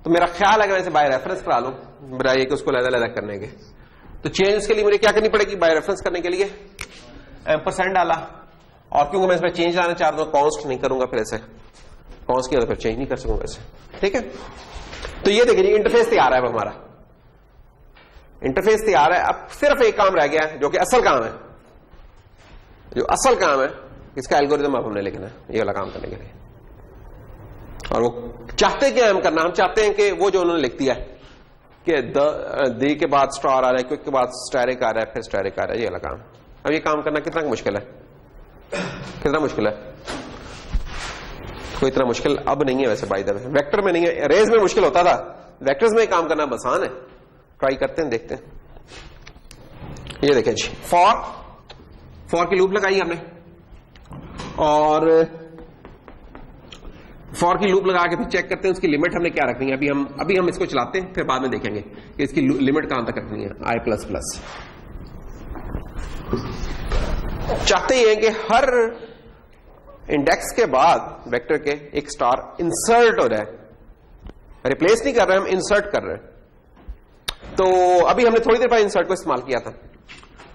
तो मेरा ख्याल है कि मैं इसे बाय रेफरेंस करा लूं, मेरा ये कि उसको अलग अलग करने के। तो चेंज के लिए मुझे क्या करनी पड़ेगी? बाय रेफरेंस करने के लिए एम्परसेंड डाला। और क्योंकि मैं इसमें चेंज लाना चाहता हूं, कॉन्स्ट नहीं करूंगा, फिर ऐसे कॉन्स्ट किया तो फिर चेंज नहीं कर सकूंगा इसे, ठीक है? तो ये देखिए इंटरफेस तैयार है। अब हमारा इंटरफेस तैयार है। अब सिर्फ एक काम रह गया है जो कि असल काम है। जो असल काम है इसका एल्गोरिथम अब हमने लिखना है, ये वाला काम करने के लिए। और वो चाहते क्या हम करना? हम चाहते हैं कि वो जो उन्होंने लिख दिया है कि द के बाद स्टार आ रहा है, क्विक के बाद स्टैरिक आ रहा है, फिर स्टैरिक आ रहा है, ये वाला काम। अब ये काम करना कितना मुश्किल है? कितना मुश्किल है? कोई इतना मुश्किल अब नहीं है वैसे बाय द वे। वेक्टर में नहीं है, अरेज में मुश्किल होता था, वेक्टर्स में काम करना आसान है। ट्राई करते हैं, देखते हैं। ये देखें जी, फॉर की लूप लगाई हमने और फॉर की लूप लगा के फिर चेक करते हैं उसकी लिमिट हमने क्या रखनी है। अभी हम इसको चलाते हैं, फिर बाद में देखेंगे कि इसकी लिमिट कहां तक रखनी है। i++। चाहते ही हैं कि हर इंडेक्स के बाद वेक्टर के एक स्टार इंसर्ट हो रहा है। रिप्लेस नहीं कर रहे, हम इंसर्ट कर रहे हैं। तो अभी हमने थोड़ी देर पहले इंसर्ट को इस्तेमाल किया था।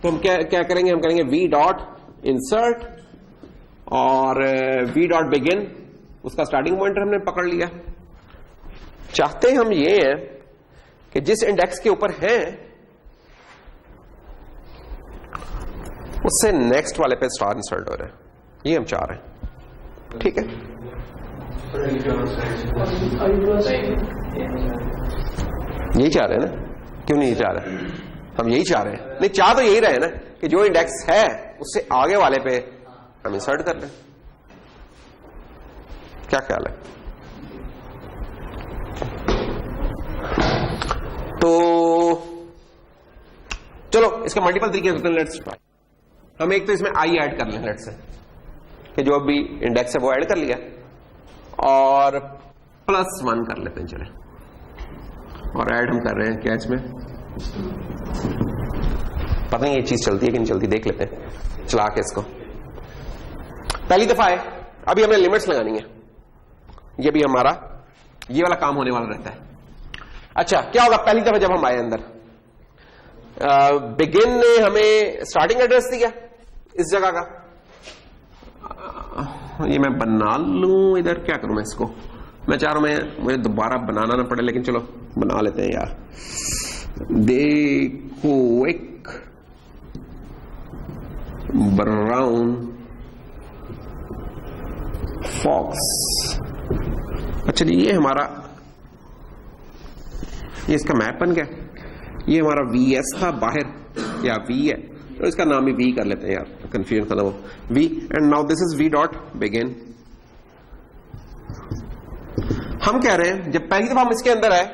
तो हम क्या करेंगे? हम करेंगे v.insert और v.begin, उसका स्टार्टिंग पॉइंटर हमने पकड़ लिया। चाहते हम ये हैं कि जिस इंडेक्स के ऊपर है उससे नेक्स्ट वाले पे स्टार इंसर्ट हो रहा है। ये हम चाह रहे हैं, ठीक है? यही चाह रहे हैं ना? क्यों नहीं चाह रहे? हम यही चाह रहे हैं। नहीं, चाह तो यही रहे ना कि जो इंडेक्स है उससे आगे वाले पे हम इंसर्ट कर लें। क्या ख्याल है? तो चलो इसके मल्टीपल तरीके होते हैं। Let's try. हम एक तो इसमें आई ऐड कर लें, लेट्स से कि जो अभी इंडेक्स है वो ऐड कर लिया और +1 कर लेते हैं। चले, और ऐड हम कर रहे हैं क्या इसमें? पता नहीं ये चीज चलती है कि नहीं चलती, देख लेते हैं चला के इसको। पहली दफा है, अभी हमें लिमिट्स लगानी है। ये भी हमारा ये वाला काम होने वाला रहता है। अच्छा, क्या होगा पहली दफा जब हम आए अंदर? बिगिन ने हमें स्टार्टिंग एड्रेस दिया इस जगह का। ये मैं बना लूं इधर, क्या करूं मैं इसको? मैं चाह रहा हूं मुझे दोबारा बनाना ना पड़े, लेकिन चलो बना लेते हैं यार। देखो एक ब्राउन फॉक्स, अच्छा जी ये हमारा, ये इसका मैप बन गया। ये हमारा VS था बाहर, या V है तो इसका नाम भी V कर लेते हैं यार, कंफ्यूजन खत्म हो। V and now this is V dot begin. हम कह रहे हैं जब पहली दफा हम इसके अंदर आए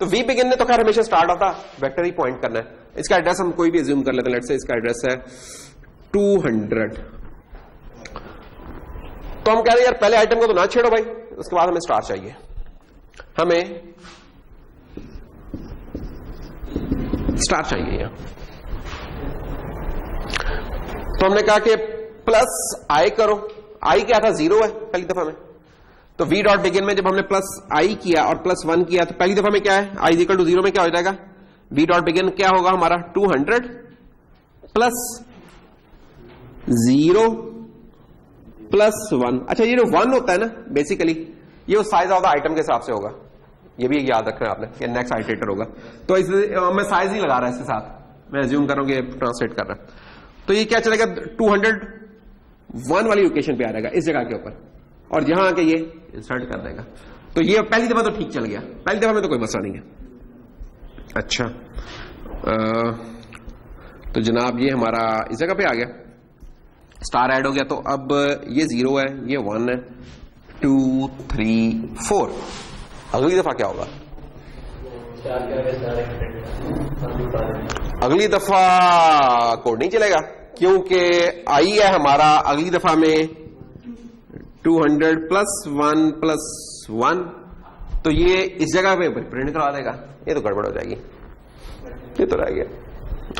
तो V बिगिन ने तो खैर हमेशा स्टार्ट होता वेक्टर ही पॉइंट करना है। इसका एड्रेस हम कोई भी एज्यूम कर लेते हैं, लेट्स से इसका एड्रेस है 200। तो हम कह रहे हैं यार पहले आइटम को तो ना छेड़ो भाई, उसके बाद हमें स्टार चाहिए। हमें स्टार चाहिए यहां, तो हमने कहा कि प्लस आई करो। आई क्या था, 0 है पहली दफा में, तो V डॉट बिगिन में जब हमने प्लस आई किया और प्लस 1 किया तो पहली दफा में क्या है, I इक्वल टू 0 में क्या हो जाएगा, V डॉट बिगिन क्या होगा हमारा 200 प्लस 0 प्लस 1। अच्छा ये जो 1 होता है ना बेसिकली ये उस साइज ऑफ द आइटम के हिसाब से होगा, ये भी याद रखना है आपने कि नेक्स्ट आइटरेटर होगा। तो इसलिए मैं साइज नहीं लगा रहा इसके साथ, मैं एज्यूम कर रहा हूं कि ट्रांसलेट कर रहा है। तो ये क्या चलेगा 201 वाली लोकेशन पे आ जाएगा इस जगह के ऊपर, और यहां आके ये इंसर्ट कर देगा। तो ये पहली दफा तो ठीक चल गया, पहली दफा में तो कोई मसला नहीं है। अच्छा तो जनाब ये हमारा इस जगह पे आ गया, स्टार ऐड हो गया। तो अब ये 0 है, ये 1 है, 2 3 4। अगली दफा क्या होगा, अगली दफा कोड नहीं चलेगा क्योंकि आई है हमारा अगली दफा में 200 प्लस 1 प्लस 1, तो ये इस जगह पे प्रिंट करा देगा। ये तो गड़बड़ हो जाएगी, ये तो रह गया।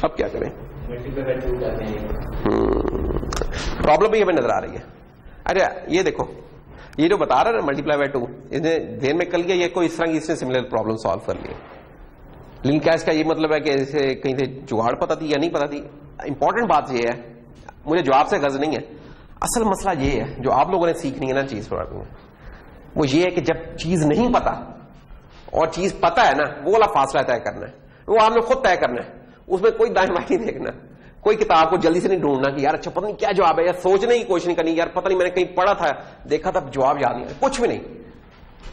अब क्या करें, प्रॉब्लम भी हमें नजर आ रही है। अरे ये देखो ये जो बता रहा है ना मल्टीप्लाई बाय 2, इन्हें ध्यान में कल गया, ये कोई इस तरह की इसने सिमिलर प्रॉब्लम सॉल्व कर ली। लेकिन क्या इसका ये मतलब है कि इसे कहीं से जुगाड़ पता थी या नहीं पता थी? इंपॉर्टेंट बात ये है, मुझे जवाब से गर्ज नहीं है, असल मसला ये है जो आप लोगों ने सीखनी है ना चीज प्रोग्रामिंग में, वो ये है कि जब चीज नहीं पता और चीज पता है ना, वो वाला फासला तय करना है, वो आपने खुद तय करना है। उसमें कोई दाएं बाएं नहीं देखना, कोई किताब को जल्दी से नहीं ढूंढना कि यार अच्छा पता नहीं क्या जवाब है, यार सोचने की कोशिश नहीं करनी, यार पता नहीं मैंने कहीं पढ़ा था देखा था जवाब याद नहीं है, कुछ भी नहीं।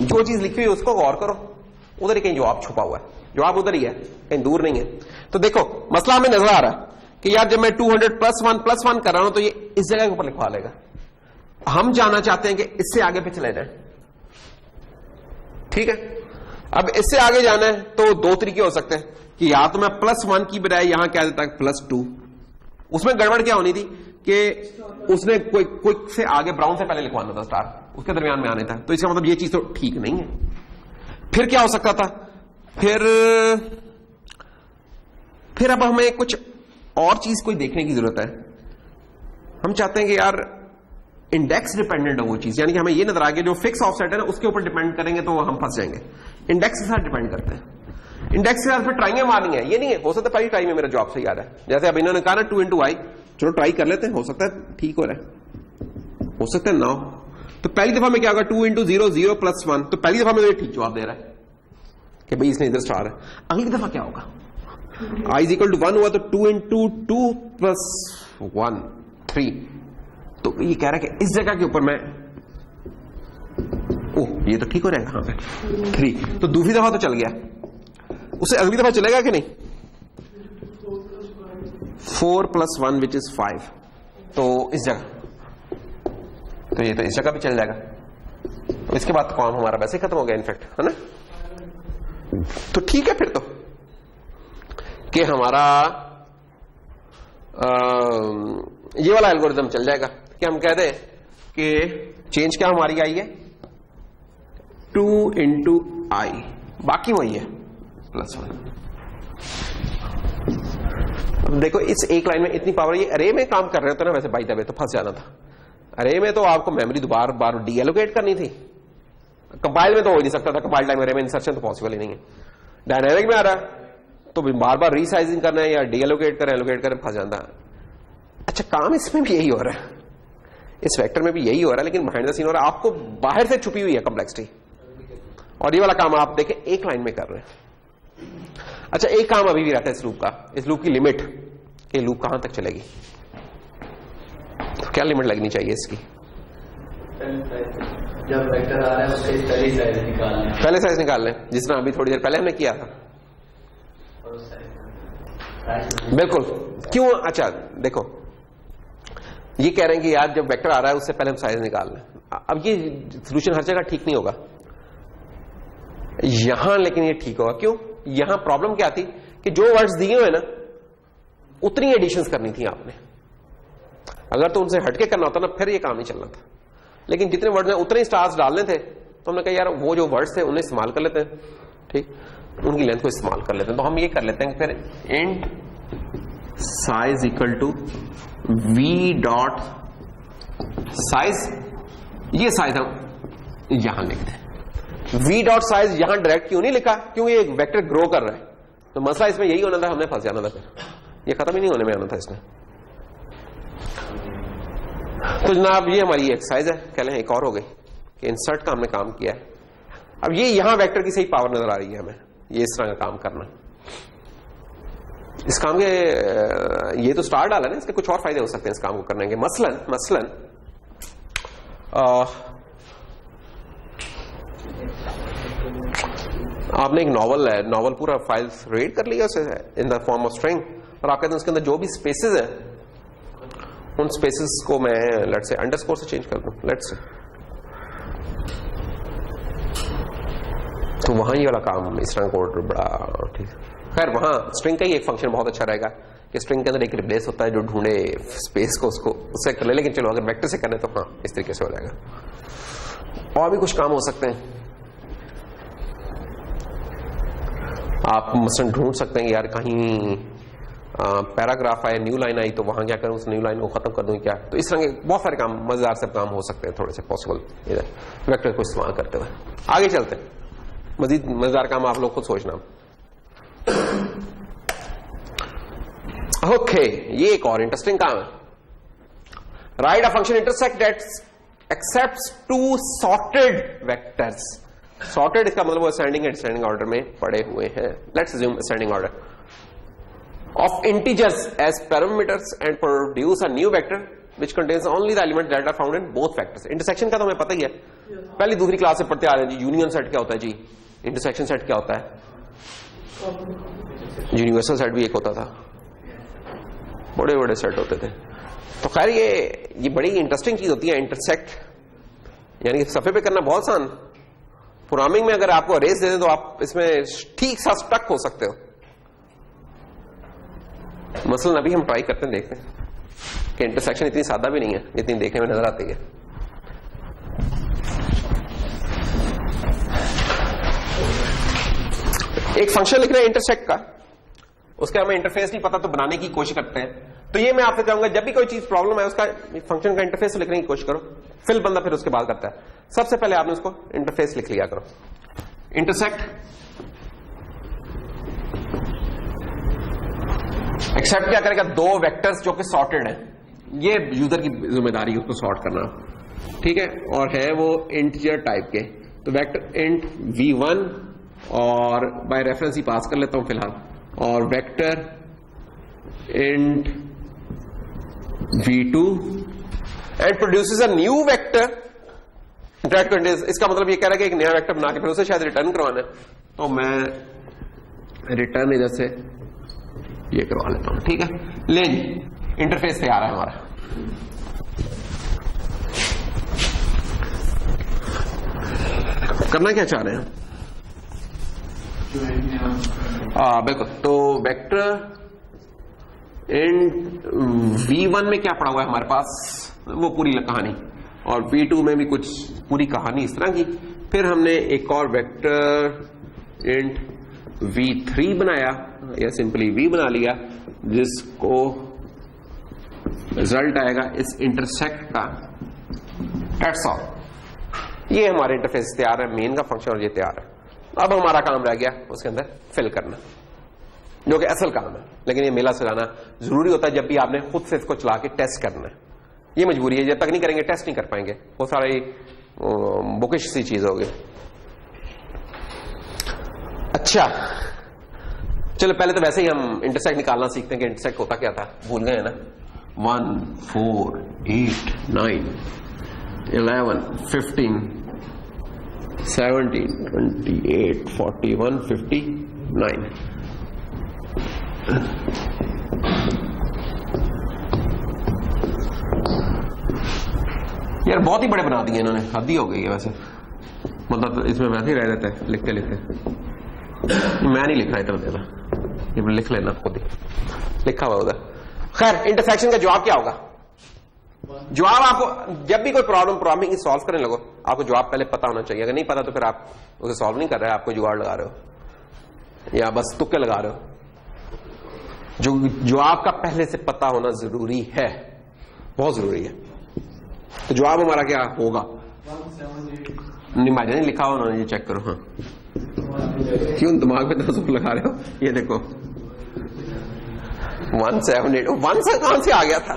जो चीज लिखी हुई है उसको गौर करो, उधर ही कहीं जवाब छुपा हुआ है, जवाब उधर ही है, कहीं दूर नहीं है। तो देखो मसला हमें नजर आ रहा है कि यार जब मैं 200 प्लस 1 कर रहा हूं तो ये इस जगह के ऊपर लिखवा लेगा। हम जाना चाहते हैं कि इससे आगे पे चले जाए, ठीक है। अब इससे आगे जाना है तो दो तरीके हो सकते हैं कि या तो मैं +1 की बजाय यहां क्या देता +2। उसमें गड़बड़ क्या होनी थी कि उसने कोई से आगे ब्राउन से पहले लिखवाना था स्टार, उसके दरमियान में आने था, तो इसका मतलब ये चीज तो ठीक नहीं है। फिर क्या हो सकता था, फिर अब हमें कुछ और चीज कोई देखने की जरूरत है। हम चाहते हैं कि यार इंडेक्स डिपेंडेंट है वो चीज, यानी कि हमें ये नजर आ गया जो फिक्स ऑफसेट है ना उसके ऊपर डिपेंड करेंगे तो हम फंस जाएंगे। इंडेक्स के साथ डिपेंड करते हैं, इंडेक्स के साथ फिर ट्राइंगे मारनी है, ये नहीं है हो सकता पहली ट्राई में मेरा जॉब सही आ रहा है। जैसे अब इन्होंने कहा ना 2 into i, चलो ट्राई कर लेते हैं, हो सकता है ठीक हो रहा है, हो सकता है ना। तो पहली दफा में क्या होगा 2 into 0 0 + 1, तो पहली दफा में तो ठीक जवाब दे रहा है कि भाई इसने इधर स्टार है। अगली दफा क्या होगा, i = 1 हुआ तो 2 into 2 + 1 3, तो ये कह रहा है कि इस जगह के ऊपर मैं ओह ये तो ठीक हो रहेगा, हाँ 3, तो दूसरी दफा तो चल गया, उसे अगली दफा चलेगा कि नहीं। 4 + 1 which is 5, तो इस जगह, तो ये तो इस जगह भी चल जाएगा। तो इसके बाद काम हमारा वैसे खत्म हो गया इनफैक्ट, है ना। तो ठीक है फिर तो कि हमारा ये वाला एल्गोरिथम चल जाएगा कि हम कह दें कि चेंज क्या हमारी आई है 2 into i, बाकी वही है +1। अब देखो इस एक लाइन में इतनी पावर, ये अरे में काम कर रहे होते ना वैसे बाई द वे तो फंस जाना था। अरे में तो आपको मेमोरी दोबारा बार डीएलोकेट करनी थी, कंपाइल में तो हो नहीं सकता था, कंपाइल टाइम अरे में इंसर्शन तो पॉसिबल ही नहीं है। डायनामिक में आ रहा है तो बार बार रीसाइजिंग करना है या डीएलोकेट करें एलोकेट करें, फंस जाता है। अच्छा काम इसमें भी यही हो रहा है, इस वेक्टर में भी यही हो रहा है, लेकिन बिहाइंड द सीन हो रहा है, आपको बाहर से छुपी हुई है कॉम्प्लेक्सिटी, और ये वाला काम आप देखें एक लाइन में कर रहे हैं। अच्छा, एक काम अभी भी रहता है इस लूप का, इस लूप की लिमिट, कि लूप कहां तक चलेगी। तो क्या लिमिट लगनी चाहिए इसकी? जब वेक्टर आ रहा है उससे पहले साइज निकाल लें, पहले साइज निकाल लें, जिस तरह अभी थोड़ी देर पहले हमने किया था। बिल्कुल। क्यों? अच्छा देखो, ये कह रहे हैं कि यार जब वेक्टर आ रहा है उससे पहले हम साइज निकाल लें। अब ये सॉल्यूशन हर जगह ठीक नहीं होगा यहां, लेकिन ये ठीक होगा। क्यों? यहां प्रॉब्लम क्या थी कि जो वर्ड्स दिए हुए ना उतनी एडिशंस करनी थी आपने। अगर तो उनसे हटके करना होता ना फिर ये काम नहीं चलना था, लेकिन जितने वर्ड्स हैं उतने स्टार्स डालने थे। तो हमने कहा यार वो जो वर्ड्स थे उन्हें इस्तेमाल कर लेते हैं, ठीक, उनकी लेंथ को इस्तेमाल कर लेते हैं। तो हम ये कर लेते हैं कि फिर int size equal to v dot size, ये साइज हम यहां लिखते हैं। वी डॉट साइज यहां डायरेक्ट क्यों नहीं लिखा? क्योंकि एक वेक्टर ग्रो कर रहा है, तो मसला इसमें यही होना था, हमने फंस जाना था, फिर ये खत्म ही नहीं होने में आना था इसमें। तो जनाब ये हमारी एक्सरसाइज है, कह लें एक और हो गई कि इंसर्ट का हमने काम किया है। अब ये यहां वेक्टर की सही पावर नजर आ रही है हमें, ये इस तरह का काम करना। इस काम के ये तो स्टार डाला ना, इसके कुछ और फायदे हो सकते हैं इस काम को करने के। मसलन आपने एक नॉवल है, नॉवल पूरा फाइल रीड कर लिया उसे in the form of string, और आप कहते हैं उसके अंदर जो भी स्पेसेस हैं उन स्पेसेस को मैं लेट्स से अंडरस्कोर से चेंज कर दूं, लेट्स से, तो वहां ये वाला काम इस तरह कोड बड़ा ठीक। खैर वहां स्ट्रिंग का ही एक फंक्शन बहुत अच्छा रहेगा कि स्ट्रिंग के अंदर एक रिप्लेस होता है जो ढूंढे स्पेस को, उसको उससे कर ले। लेकिन चलो अगर वेक्टर से करने तो हाँ इस तरीके से हो जाएगा। और भी कुछ काम हो सकते हैं, आप मसलन ढूंढ सकते हैं यार कहीं पैराग्राफ आए, न्यू लाइन आई, तो वहां क्या करूं, उस न्यू लाइन को खत्म कर दूं क्या। तो इस तरह के बहुत सारे काम, मजेदार से काम हो सकते हैं थोड़े से पॉसिबल इधर वेक्टर को इस्तेमाल करते हुए। आगे चलते हैं, मजीद मजेदार काम आप लोग खुद सोचना। ओके, ये एक और इंटरेस्टिंग काम है। Write a function intersect that accepts two sorted vectors. Sorted इसका मतलब वो असेंडिंग एंड डिसेंडिंग ऑर्डर में पड़े हुए हैं। Let's assume ascending order of integers as parameters and produce a new vector which contains only the elements that are found in both vectors. Intersection का तो हमें पता ही है, पहली दूसरी क्लास से पढ़ते आ रहे हैं जी। यूनियन सेट क्या होता है जी, इंटरसेक्शन सेट क्या होता है, यूनिवर्सल सेट भी एक होता था, बड़े बड़े सेट होते थे। तो खैर ये बड़ी इंटरेस्टिंग चीज होती है इंटरसेक्ट, यानी सफे पे करना बहुत आसान। प्रोग्रामिंग में अगर आपको अरेज दे दें तो आप इसमें ठीक सा स्टक हो सकते हो। मसलन अभी हम ट्राई करते हैं, देखते हैं कि इंटरसेक्शन इतनी सादा भी नहीं है जितनी देखने में नजर आती है। एक फंक्शन लिख रहे हैं इंटरसेक्ट का, उसका हमें इंटरफेस नहीं पता तो बनाने की कोशिश करते हैं। तो ये मैं आपसे चाहूंगा जब भी कोई चीज प्रॉब्लम है उसका फंक्शन का इंटरफेस लिखने की कोशिश करो, फिर बंदा फिर उसके बाद करता है। सबसे पहले आपने उसको इंटरफेस लिख लिया करो। इंटरसेक्ट एक्सेप्ट क्या करेगा, दो वेक्टर्स जो कि सॉर्टेड हैं। ये यूजर की जिम्मेदारी है उसको सॉर्ट करना, ठीक है, और है वो इंटीजर टाइप के। तो वेक्टर इंट v1 और बाय रेफरेंस ही पास कर लेता हूं फिलहाल, और vector int v2 and produces a new vector. इसका मतलब ये कह रहा है कि एक नया वेक्टर बना के फिर उसे शायद रिटर्न करवाना है, तो मैं रिटर्न इधर से ये करवा लेता हूं, ठीक है। ले इंटरफेस तैयार है हमारा। करना क्या चाह रहे हैं? बिल्कुल, तो वेक्टर इंट v1 में क्या पड़ा हुआ है हमारे पास, वो पूरी कहानी, और v2 में भी कुछ पूरी कहानी इस तरह की। फिर हमने एक और वेक्टर इंट v3 बनाया, या सिंपली v बना लिया, जिसको रिजल्ट आएगा इस इंटरसेक्ट का। That's all. ये हमारे इंटरफेस तैयार है, मेन का फंक्शन, और ये तैयार है। अब हमारा काम रह गया उसके अंदर फिल करना, जो कि असल काम है। लेकिन ये मेला सजाना जरूरी होता है जब भी आपने खुद से इसको चला के टेस्ट करना है। ये मजबूरी है, जब तक नहीं करेंगे टेस्ट नहीं कर पाएंगे, वो सारी बुकिश सी चीज होगी। अच्छा चलो पहले तो वैसे ही हम इंटरसेक्ट निकालना सीखते हैं कि इंटरसेक्ट होता क्या था, भूल गए ना। 1 4 8 9 11 15 17 28 41 59। यार बहुत ही बड़े बना दिए इन्होंने, हद ही हो गई है वैसे, मतलब इसमें वैसे ही रह जाता है लिखते लिखते। मैं नहीं लिख रहा इतना ज्यादा, ये लिख लेना खुद ही लिखा हुआ उधर। खैर इंटरसेक्शन का जवाब क्या होगा? जवाब आपको जब भी कोई प्रॉब्लम सॉल्व करने लगो आपको जवाब पहले पता होना चाहिए। अगर नहीं पता तो फिर आप उसे सॉल्व नहीं कर रहे, आपको जुगाड़ लगा रहे हो या बस तुक्के लगा रहे हो। जो जवाब का पहले से पता होना जरूरी है, बहुत जरूरी है। तो जवाब हमारा क्या होगा? नहीं लिखा हुआ उन्होंने, ये चेक करो। हाँ क्यों दिमाग में तसुफ लगा रहे हो? ये देखो 178 1 से कहां से आ गया था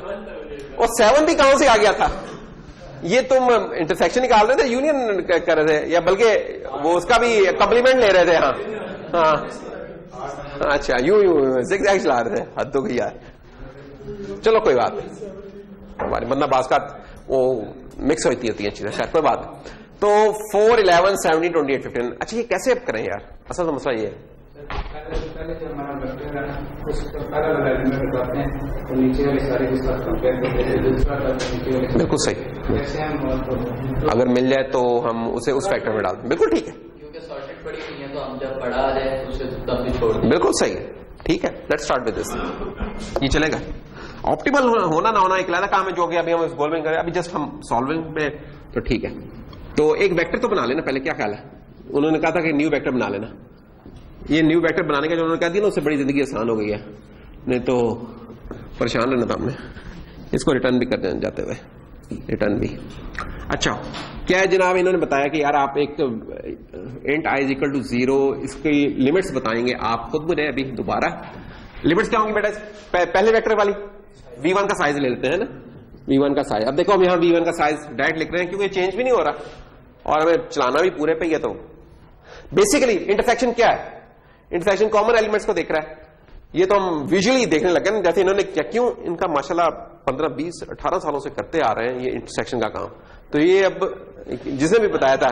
और 7 भी कहां से आ गया था? ये तुम इंटरसेक्शन निकाल रहे थे, यूनियन कर रहे थे, या बल्कि वो उसका भी कॉम्प्लीमेंट ले रहे थे? हाँ हाँ अच्छा यूं ज़िगज़ैग चला रहे थे, हद हो गई यार। चलो कोई बात नहीं, हमारी बंदा बास का वो मिक्स होती है चीजें, शायद कोई बात नहीं। तो 4 11 17 28 15। अच्छा ये कैसे अब करें यार? असल तो मसला ये है पहले जो हमारा वेक्टर है उसको पैरेलल एलिमेंट बताते हैं तो नीचे वाली सारी के साथ कंपेयर करते हैं, दूसरा नीचे वाली। बिल्कुल सही, जैसे हम अगर मिल जाए तो हम उसे उस फैक्टर में डाल दें, बिल्कुल ठीक है। क्योंकि सॉर्टेड पड़ी हुई है तो हम जब बढ़ा आ जाए उसे तब भी छोड़ दें, बिल्कुल सही है, ठीक है। Let's start with this. ये चलेगा। ऑप्टिमल होना ना होना एक अलग काम है, जो कि अभी हम सॉल्विंग करें, अभी जस्ट हम सॉल्विंग में तो ठीक है। तो एक वेक्टर तो बना लेना पहले, क्या ख्याल है? उन्होंने कहा था कि न्यू वेक्टर बना लेना। ये न्यू वेक्टर बनाने का जो उन्होंने कहा दिया ना, उससे बड़ी जिंदगी आसान हो गई है, नहीं तो परेशान रहना था हमने। इसको रिटर्न भी कर देना जाते हुए, रिटर्न भी। अच्छा क्या है जनाब, इन्होंने बताया कि यार आप एक int i is equal to 0 इसकी लिमिट्स बताएंगे आप खुद मुझे अभी दोबारा। लिमिट्स क्या होंगी बेटा? पहले वेक्टर वाली v1 का साइज ले लेते हैं ना, v1 का साइज। अब देखो हम यहां v1 का साइज डायरेक्ट लिख रहे हैं क्योंकि चेंज भी नहीं हो रहा और हमें चलाना भी पूरे पे ही है। तो बेसिकली इंटरसेक्शन क्या है? इंटरसेक्शन कॉमन एलिमेंट्स को देख रहा है। ये तो हम विजुअली देखने लगे ना, जैसे इन्होंने क्या, क्यों इनका माशाल्लाह 15 20 18 सालों से करते आ रहे हैं ये इंटरसेक्शन का काम। तो ये अब जिसने भी बताया था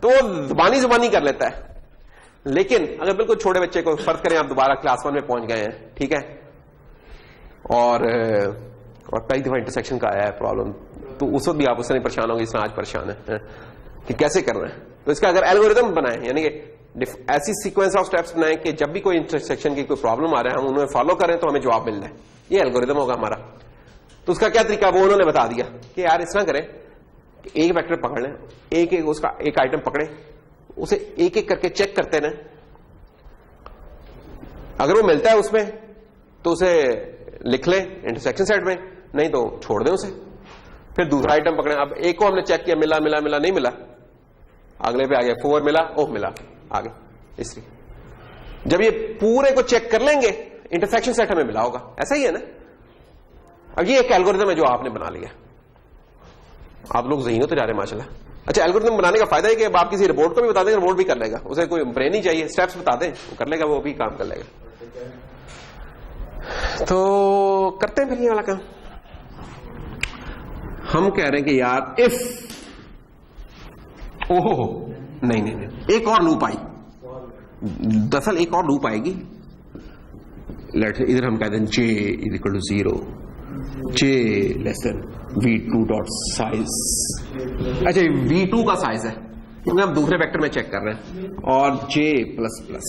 तो वो जुबानी कर लेता है। लेकिन अगर बिल्कुल छोटे बच्चे को फर्ज करें, आप दोबारा क्लास 1 में पहुंच गए हैं, ठीक है, और कई दफा इंटरसेक्शन का आया है प्रॉब्लम, तो उस वक्त भी आप उससे नहीं परेशान होंगे जितना आज परेशान है कि कैसे करना है। तो इसका अगर एल्गोरिदम बनाए, यानी कि ऐसी सीक्वेंस ऑफ स्टेप्स बनाए कि जब भी कोई इंटरसेक्शन की कोई प्रॉब्लम आ रहा है हम उन्हें फॉलो करें तो हमें जवाब मिल जाए, ये एल्गोरिदम होगा हमारा। तो उसका क्या तरीका, वो उन्होंने बता दिया कि यार इस तरह करें कि एक वेक्टर पकड़ लें, एक उसका एक आइटम पकड़े, उसे एक एक करके चेक करते रहें, अगर वो मिलता है उसमें तो उसे लिख लें इंटरसेक्शन सेट में, नहीं तो छोड़ दें उसे। फिर दूसरा आइटम पकड़े, अब एक को हमने चेक किया, मिला मिला मिला नहीं मिला, अगले पे आ गया 4 मिला, ओह मिला, आगे इसलिए जब ये पूरे को चेक कर लेंगे इंटरसेक्शन सेट हमें मिला होगा। ऐसा ही है ना। अब ये एक एल्गोरिदम है जो आपने बना लिया, आप लोग ज़हीन होते जा रहे हैं माशाल्लाह। अच्छा एल्गोरिदम बनाने का फायदा है कि अब आप किसी रिपोर्ट को भी बता देंगे, रिपोर्ट भी कर लेगा, उसे कोई ब्रेन नहीं चाहिए, स्टेप्स बता दें वो कर लेगा, वो भी काम कर लेगा। तो करते हैं फिर ये वाला काम। हम कह रहे हैं कि यार इफ, ओहो नहीं, एक और लूप आई, दरअसल एक और लूप आएगी। लेट इधर हम कहते हैं j is equal to 0, j less than v2 dot size. अच्छा v2 का साइज है क्योंकि हम दूसरे वेक्टर में चेक कर रहे हैं, और j प्लस प्लस।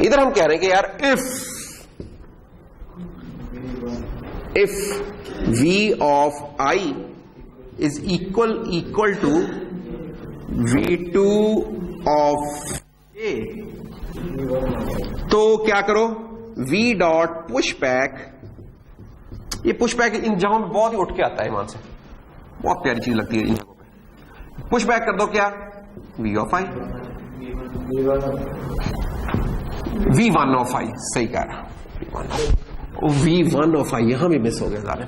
इधर हम कह रहे हैं कि यार if v of i is equal to v2 of a, तो क्या करो, v डॉट पुश बैक। ये पुश बैक इन जगहों में बहुत ही उठ के आता है, ईमान से बहुत प्यारी चीज लगती है इन जगहों पे। पुश बैक कर दो क्या, v of i, v1 of i, सही कह रहा, v1 ऑफ i यहां भी मिस हो गया जाने,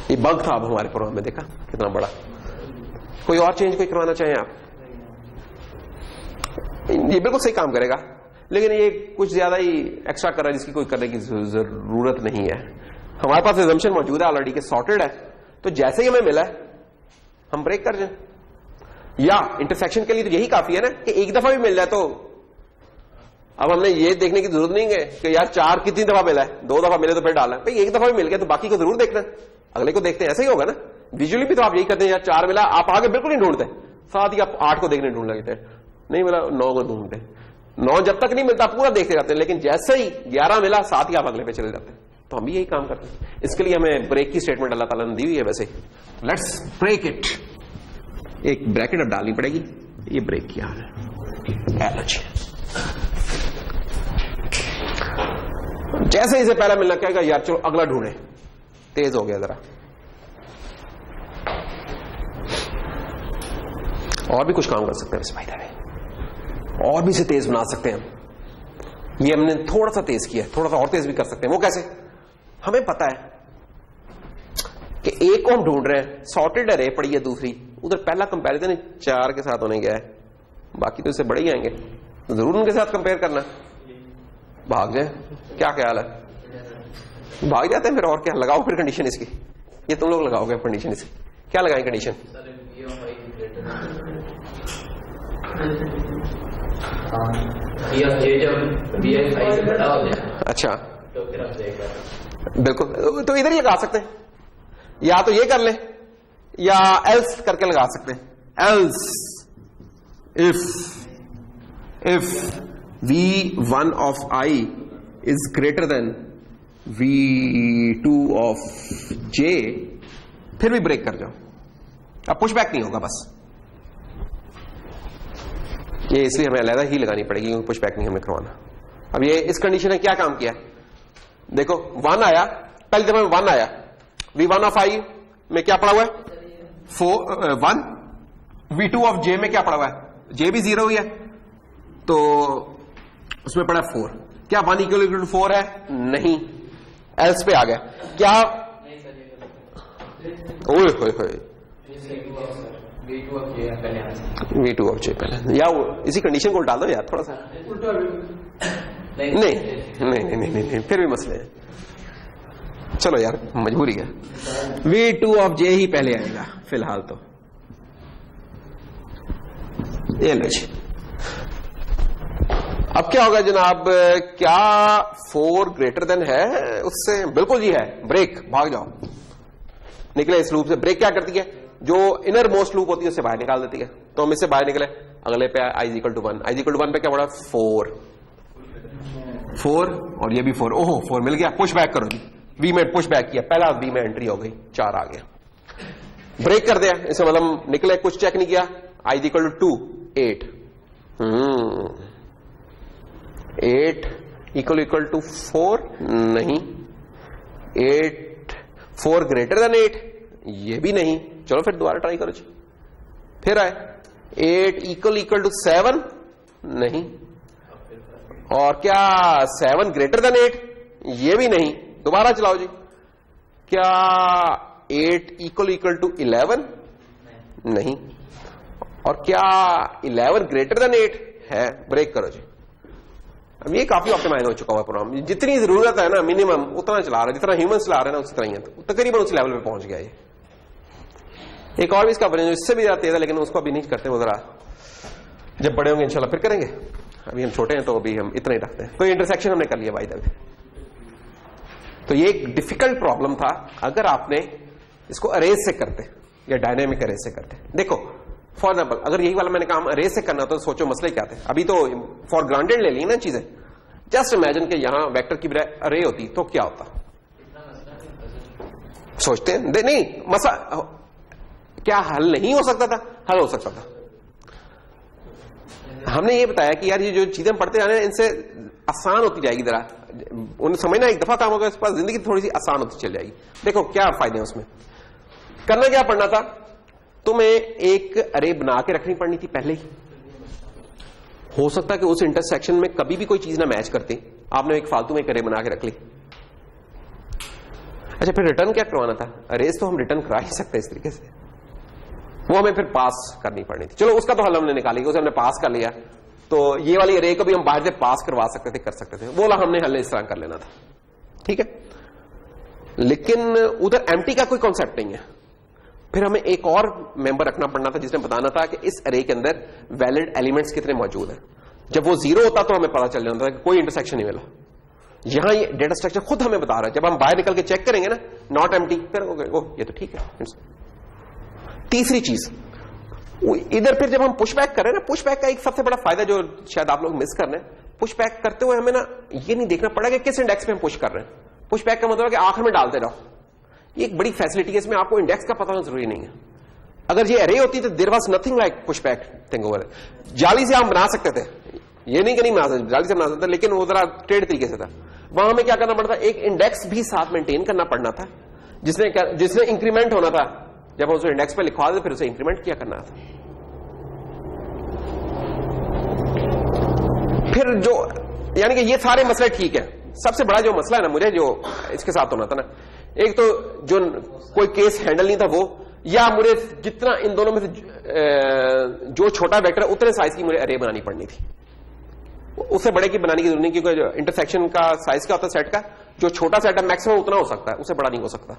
ये बग था अब हमारे प्रोग्राम में, देखा कितना बड़ा। कोई और चेंज कोई करवाना चाहें आप? ये बिल्कुल सही काम करेगा, लेकिन ये कुछ ज्यादा ही एक्स्ट्रा कर रहा है जिसकी कोई करने की जरूरत नहीं है। हमारे पास एजम्पशन मौजूद है ऑलरेडी के सॉर्टेड है, तो जैसे ही हमें मिला है हम ब्रेक कर जाए, या इंटरसेक्शन के लिए तो यही काफी है ना कि एक दफा भी मिल जाए। तो अब हमने ये देखने की जरूरत नहीं है कि यार 4 कितनी दफा मिला है, 2 दफा मिले तो फिर डालना है। भाई एक दफा भी मिल गया तो बाकी को जरूर देखना है, अगले को देखते हैं, ऐसा ही होगा ना। विजुअली भी तो आप यही करते हैं, यार 4 मिला, आप आगे बिल्कुल नहीं ढूंढते, साथ ही आप 8 को देखने ढूंढ लगते हैं, नहीं मिला 9 को ढूंढते, 9 जब तक नहीं मिलता पूरा देखते जाते हैं, लेकिन जैसे ही 11 मिला साथ ही आप अगले पे चले जाते हैं। तो हम भी यही काम करते हैं, इसके लिए हमें ब्रेक की स्टेटमेंट अल्लाह ताला ने दी हुई है। वैसे लेट्स ब्रेक इट, एक ब्रैकेट अब डालनी पड़ेगी, ये ब्रेक किया है। जैसे इसे पहला मिलना कहेगा यार चलो अगला ढूंढे, तेज हो गया जरा, और भी कुछ काम कर सकते हैं इस फायदा में, और भी इसे तेज बना सकते हैं हम। ये हमने थोड़ा सा तेज किया है, थोड़ा सा और तेज भी कर सकते हैं। वो कैसे? हमें पता है कि एक को हम ढूंढ रहे हैं, सॉर्टेड अरे पड़ी है दूसरी, उधर पहला कंपैरिजन 4 के साथ होने गया है, बाकी तो इससे बड़े ही आएंगे, तो जरूर उनके साथ कंपेयर करना। भाग जाए, क्या ख्याल है? भाग जाते हैं फिर, और क्या लगाओ फिर कंडीशन इसकी, ये तुम लोग लगाओगे कंडीशन इसकी, क्या लगाएं कंडीशन? अच्छा बिल्कुल, तो इधर ही लगा सकते हैं, या तो ये कर ले या एल्स करके लगा सकते हैं। Else if v1 of i is greater than v2 of j, फिर भी ब्रेक कर जाओ, अब पुशबैक नहीं होगा। बस ये इसलिए हमें अलग ही लगानी पड़ेगी क्योंकि पुशबैक नहीं हमें करवाना। अब ये इस कंडीशन ने क्या काम किया, देखो 1 आया, पहले जब 1 आया, v1 of i में क्या पड़ा हुआ है 1, v2 of j में क्या पड़ा हुआ है, j भी 0 हुई है, तो उसमें पड़ा 4। क्या 1 इक्वल टू 4 है? नहीं, एल्स पे आ गया। क्या ओए होए होए, v2 of j पहले, या इसी कंडीशन को डाल दो यार थोड़ा सा। नहीं, फिर भी मसले हैं, चलो यार मजबूरी है, v2 of j ही पहले आएगा फिलहाल तो। ये लो जी, अब क्या होगा जनाब, क्या 4 ग्रेटर देन है उससे? बिल्कुल जी है, ब्रेक, भाग जाओ, निकले इस लूप से। ब्रेक क्या करती है, जो इनर मोस्ट लूप होती है उससे बाहर निकाल देती है। तो हम इससे बाहर निकले, अगले पे i = 1, i = 1 पे क्या पड़ा 4, और ये भी 4, ओहो 4 मिल गया, पुश बैक करो जी, v में पुश बैक किया, पहला v में एंट्री हो गई, 4 आ गया, ब्रेक कर दिया। इसे मतलब निकले, कुछ चेक नहीं किया, i = 2, 8, 8 इक्वल टू 4 नहीं, 8 4 ग्रेटर देन 8 ये भी नहीं। चलो फिर दोबारा ट्राई करो जी, फिर आए 8 इक्वल टू 7 नहीं, और क्या 7 ग्रेटर देन 8 ये भी नहीं। दोबारा चलाओ जी, क्या 8 इक्वल टू 11 नहीं, और क्या 11 ग्रेटर देन 8 है। ब्रेक करो जी। अब ये काफी ऑप्टिमाइज हो चुका हुआ प्रोग्राम, जितनी जरूरत है ना मिनिमम उतना चला रहा है, जितना ह्यूमन चला रहे हैं ना उसी तरह ही है, तो तकरीबन उस लेवल पे पहुंच गया ये। एक और भी इसका वर्जन इससे भी ज्यादा तेज है, लेकिन उसको अभी नहीं करते, वो जरा जब बड़े होंगे इंशाल्लाह फिर करेंगे, अभी हम छोटे हैं तो अभी हम इतना ही रखते हैं। तो इंटरसेक्शन हमने कर लिया बाय द वे। तो ये एक डिफिकल्ट प्रॉब्लम था अगर आपने इसको अरेज से करते या डायनेमिक अरेज से करते। देखो फॉर एग्जाम्पल अगर यही वाला मैंने काम अरेज से करना तो सोचो मसले क्या थे। अभी तो फॉर ग्रांटेड ले ली ना चीजें, जस्ट इमेजिन कि यहां वेक्टर की बजाय अरे होती तो क्या होता, सोचते हैं नहीं मसा क्या हल नहीं हो सकता था, हल हो सकता था। हमने ये बताया कि यार ये जो चीजें हम पढ़ते जा रहे हैं इनसे आसान होती जाएगी, जरा उन्हें समझना एक दफा काम होगा इस पास, जिंदगी थोड़ी सी आसान होती चल जाएगी। देखो क्या फायदे हैं उसमें, करना क्या पड़ना था, तुम्हें एक अरे बना के रखनी पड़नी थी पहले ही। हो सकता है कि उस इंटरसेक्शन में कभी भी कोई चीज ना मैच करती, आपने एक फालतू में एक अरे बना के रख ली। अच्छा फिर रिटर्न क्या करवाना था, अरेज तो हम रिटर्न करा ही सकते इस तरीके से, वो हमें फिर पास करनी पड़नी थी। चलो उसका तो हल हमने निकाली, उसे हमने पास कर लिया, तो ये वाली अरे को भी हम बाहर से पास करवा सकते थे, कर सकते थे, बोला हमने हल इस तरह कर लेना था, ठीक है। लेकिन उधर एम्प्टी का कोई कॉन्सेप्ट नहीं है। फिर हमें एक और मेंबर रखना पड़ना था जिसने बताना था कि इस अरे के अंदर वैलिड एलिमेंट्स कितने मौजूद हैं। जब वो जीरो होता तो हमें पता चल जाता था कि कोई इंटरसेक्शन नहीं मिला। यहां ये डेटा स्ट्रक्चर खुद हमें बता रहा है, जब हम बाहर निकल के चेक करेंगे ना नॉट एम्प्टी, फिर ये तो ठीक है। तीसरी चीज इधर फिर जब हम पुशबैक कर रहे हैं ना, पुशबैक का एक सबसे बड़ा फायदा जो शायद आप लोग मिस कर रहे हैं, पुशबैक करते हुए हमें ना ये नहीं देखना पड़ा कि किस इंडेक्स पे हम पुश कर रहे हैं। पुशबैक का मतलब है कि आखिर में डालते रहो, ये एक बड़ी फैसिलिटी है, इसमें आपको इंडेक्स का पता होना जरूरी नहीं है। अगर ये अरे होती तो there was nothing like push back thing over. जाली से हम बना सकते थे, ये नहीं कि नहीं बना सकते, जाली से बना सकते, लेकिन वो जरा ट्रेड तरीके से था। वहां हमें क्या करना पड़ता था, एक इंडेक्स भी साथ मेंटेन करना पड़ना था जिसमें इंक्रीमेंट होना था। जब हम उसे इंडेक्स पे लिखवा देते फिर उसे इंक्रीमेंट किया करना था। फिर जो यानी कि ये सारे मसले ठीक है। सबसे बड़ा जो मसला है ना मुझे जो इसके साथ होना था ना, एक तो जो कोई केस हैंडल नहीं था वो, या मुझे जितना इन दोनों में से जो छोटा वेक्टर है उतने साइज की मुझे अरे बनानी पड़नी थी। उससे बड़े की बनाने की जरूरत नहीं, क्योंकि जो इंटरसेक्शन का साइज क्या होता है सेट का, जो छोटा सेट है मैक्सिमम उतना हो सकता है, उससे बड़ा नहीं हो सकता।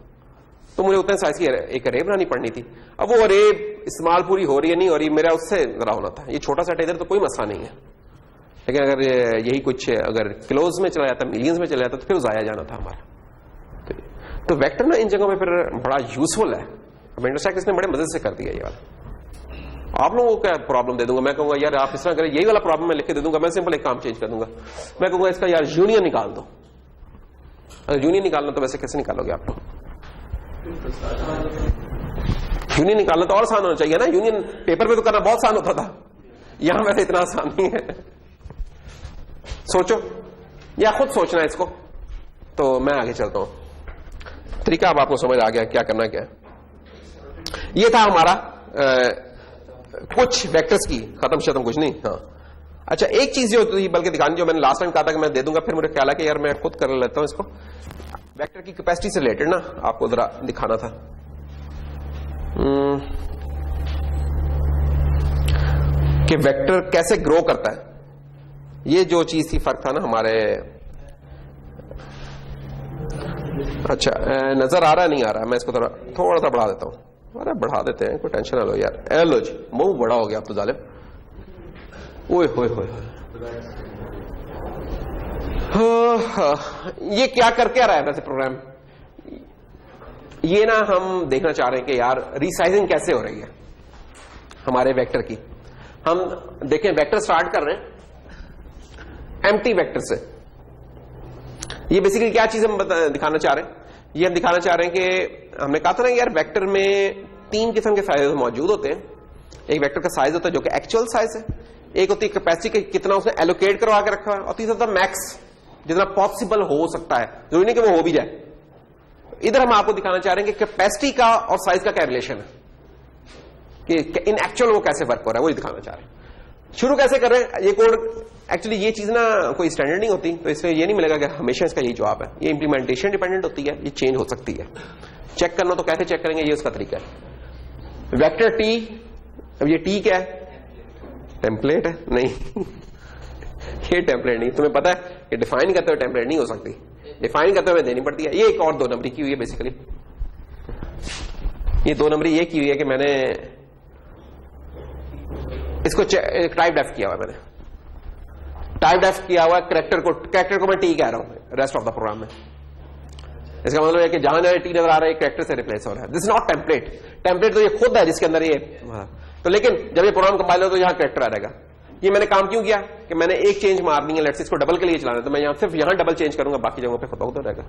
तो मुझे उतने साइज की एक अरे बनानी पड़नी थी। अब वो अरे इस्तेमाल पूरी हो रही है नहीं हो रही, मेरा उससे जरा होना था। ये छोटा सेट इधर तो कोई मसला नहीं है, लेकिन अगर यही कुछ अगर किलोज में चला जाता, मिलियंस में चला जाता तो फिर जाया जाना था हमारा। तो वेक्टर ना इन जगहों में फिर बड़ा यूजफुल है। अब इंटरसेक्ट इसने बड़े मजे से कर दिया ये वाला। आप लोगों को क्या प्रॉब्लम दे दूंगा, मैं कहूंगा यार आप इस तरह करें, यही वाला प्रॉब्लम मैं लिख के दे दूंगा, मैं सिंपल एक काम चेंज कर दूंगा, मैं कहूंगा इसका यार यूनियन निकाल दो। अगर यूनियन निकालना तो वैसे कैसे निकालोगे आप लोग? यूनियन निकालना तो और आसान होना चाहिए ना। यूनियन पेपर पे तो करना बहुत आसान होता था, यहां वैसे इतना आसान नहीं है। सोचो या खुद सोचना है इसको। तो मैं आगे चलता हूं, तरीका अब आपको समझ आ गया क्या करना क्या है। ये था हमारा कुछ वेक्टर्स की खत्म कुछ नहीं। हाँ अच्छा, एक चीज जो बल्कि दिखानी, जो मैंने लास्ट टाइम कहा था कि मैं दे दूंगा, फिर मुझे ख्याल है कि यार मैं खुद कर लेता हूं इसको। वेक्टर की कैपेसिटी से रिलेटेड ना आपको जरा दिखाना था। कि वेक्टर कैसे ग्रो करता है, ये जो चीज थी फर्क था ना हमारे। अच्छा नजर आ रहा है नहीं आ रहा, मैं इसको थोड़ा सा बढ़ा देता हूं। अरे बढ़ा देते हैं, कोई टेंशन ना लो यार। लो जी, मुंह बड़ा हो गया अब तो जालिम। ओए होए होए, ये क्या करके आ रहा है वैसे प्रोग्राम? ये ना हम देखना चाह रहे हैं कि यार रीसाइजिंग कैसे हो रही है हमारे वेक्टर की। हम देखें वेक्टर स्टार्ट कर रहे हैं एम्प्टी वेक्टर से। ये बेसिकली क्या चीज हम दिखाना चाह रहे हैं? ये हम दिखाना चाह रहे हैं कि हमने कहा था ना यार वेक्टर में तीन किस्म के साइज मौजूद होते हैं। एक वेक्टर का साइज होता है जो कि एक्चुअल साइज है, एक होती है कैपेसिटी कितना उसने एलोकेट करवा के रखा है, और तीसरा होता है मैक्स, जितना पॉसिबल हो सकता है, जरूरी नहीं कि वो हो भी जाए। इधर हम आपको दिखाना चाह रहे हैं कि कैपेसिटी का और साइज का क्या रिलेशन है, कि इन एक्चुअल वो कैसे वर्क हो रहा है, वही दिखाना चाह रहे हैं। शुरू कैसे कर रहे हैं? ये कोड एक्चुअली ये चीज ना कोई स्टैंडर्ड नहीं होती, तो इसमें ये नहीं मिलेगा कि हमेशा इसका यही जवाब है। ये इंप्लीमेंटेशन डिपेंडेंट होती है, ये चेंज हो सकती है। चेक करना तो कैसे चेक करेंगे, ये उसका तरीका है। वेक्टर टी, अब ये टी क्या है? टेम्पलेट है? नहीं ये टेम्पलेट नहीं, तुम्हें पता है कि डिफाइन करते हुए टेम्पलेट नहीं हो सकती, डिफाइन करते हुए देनी पड़ती है। ये एक और दो नंबरी की हुई है बेसिकली। ये दो नंबरी ये की हुई है कि मैंने इसको टाइप डेफ किया हुआ है, मैंने टाइप डेफ किया हुआ कैरेक्टर को मैं टी कह रहा हूं रेस्ट ऑफ द प्रोग्राम में। इसका मतलब है कि जहां टी नजर आ रहा है कैरेक्टर से रिप्लेस हो रहा है। This is not template, template तो ये खुद है जिसके अंदर ये तो, लेकिन जब ये प्रोग्राम कंपाइल हो तो यहां कैरेक्टर आ जाएगा। ये मैंने काम क्यों किया कि मैंने एक चेंज मारनी है, लेट्स इसको डबल के लिए चलाना है, तो मैं सिर्फ यहां डबल चेंज करूंगा, बाकी जगहों पे खुद हो जाएगा।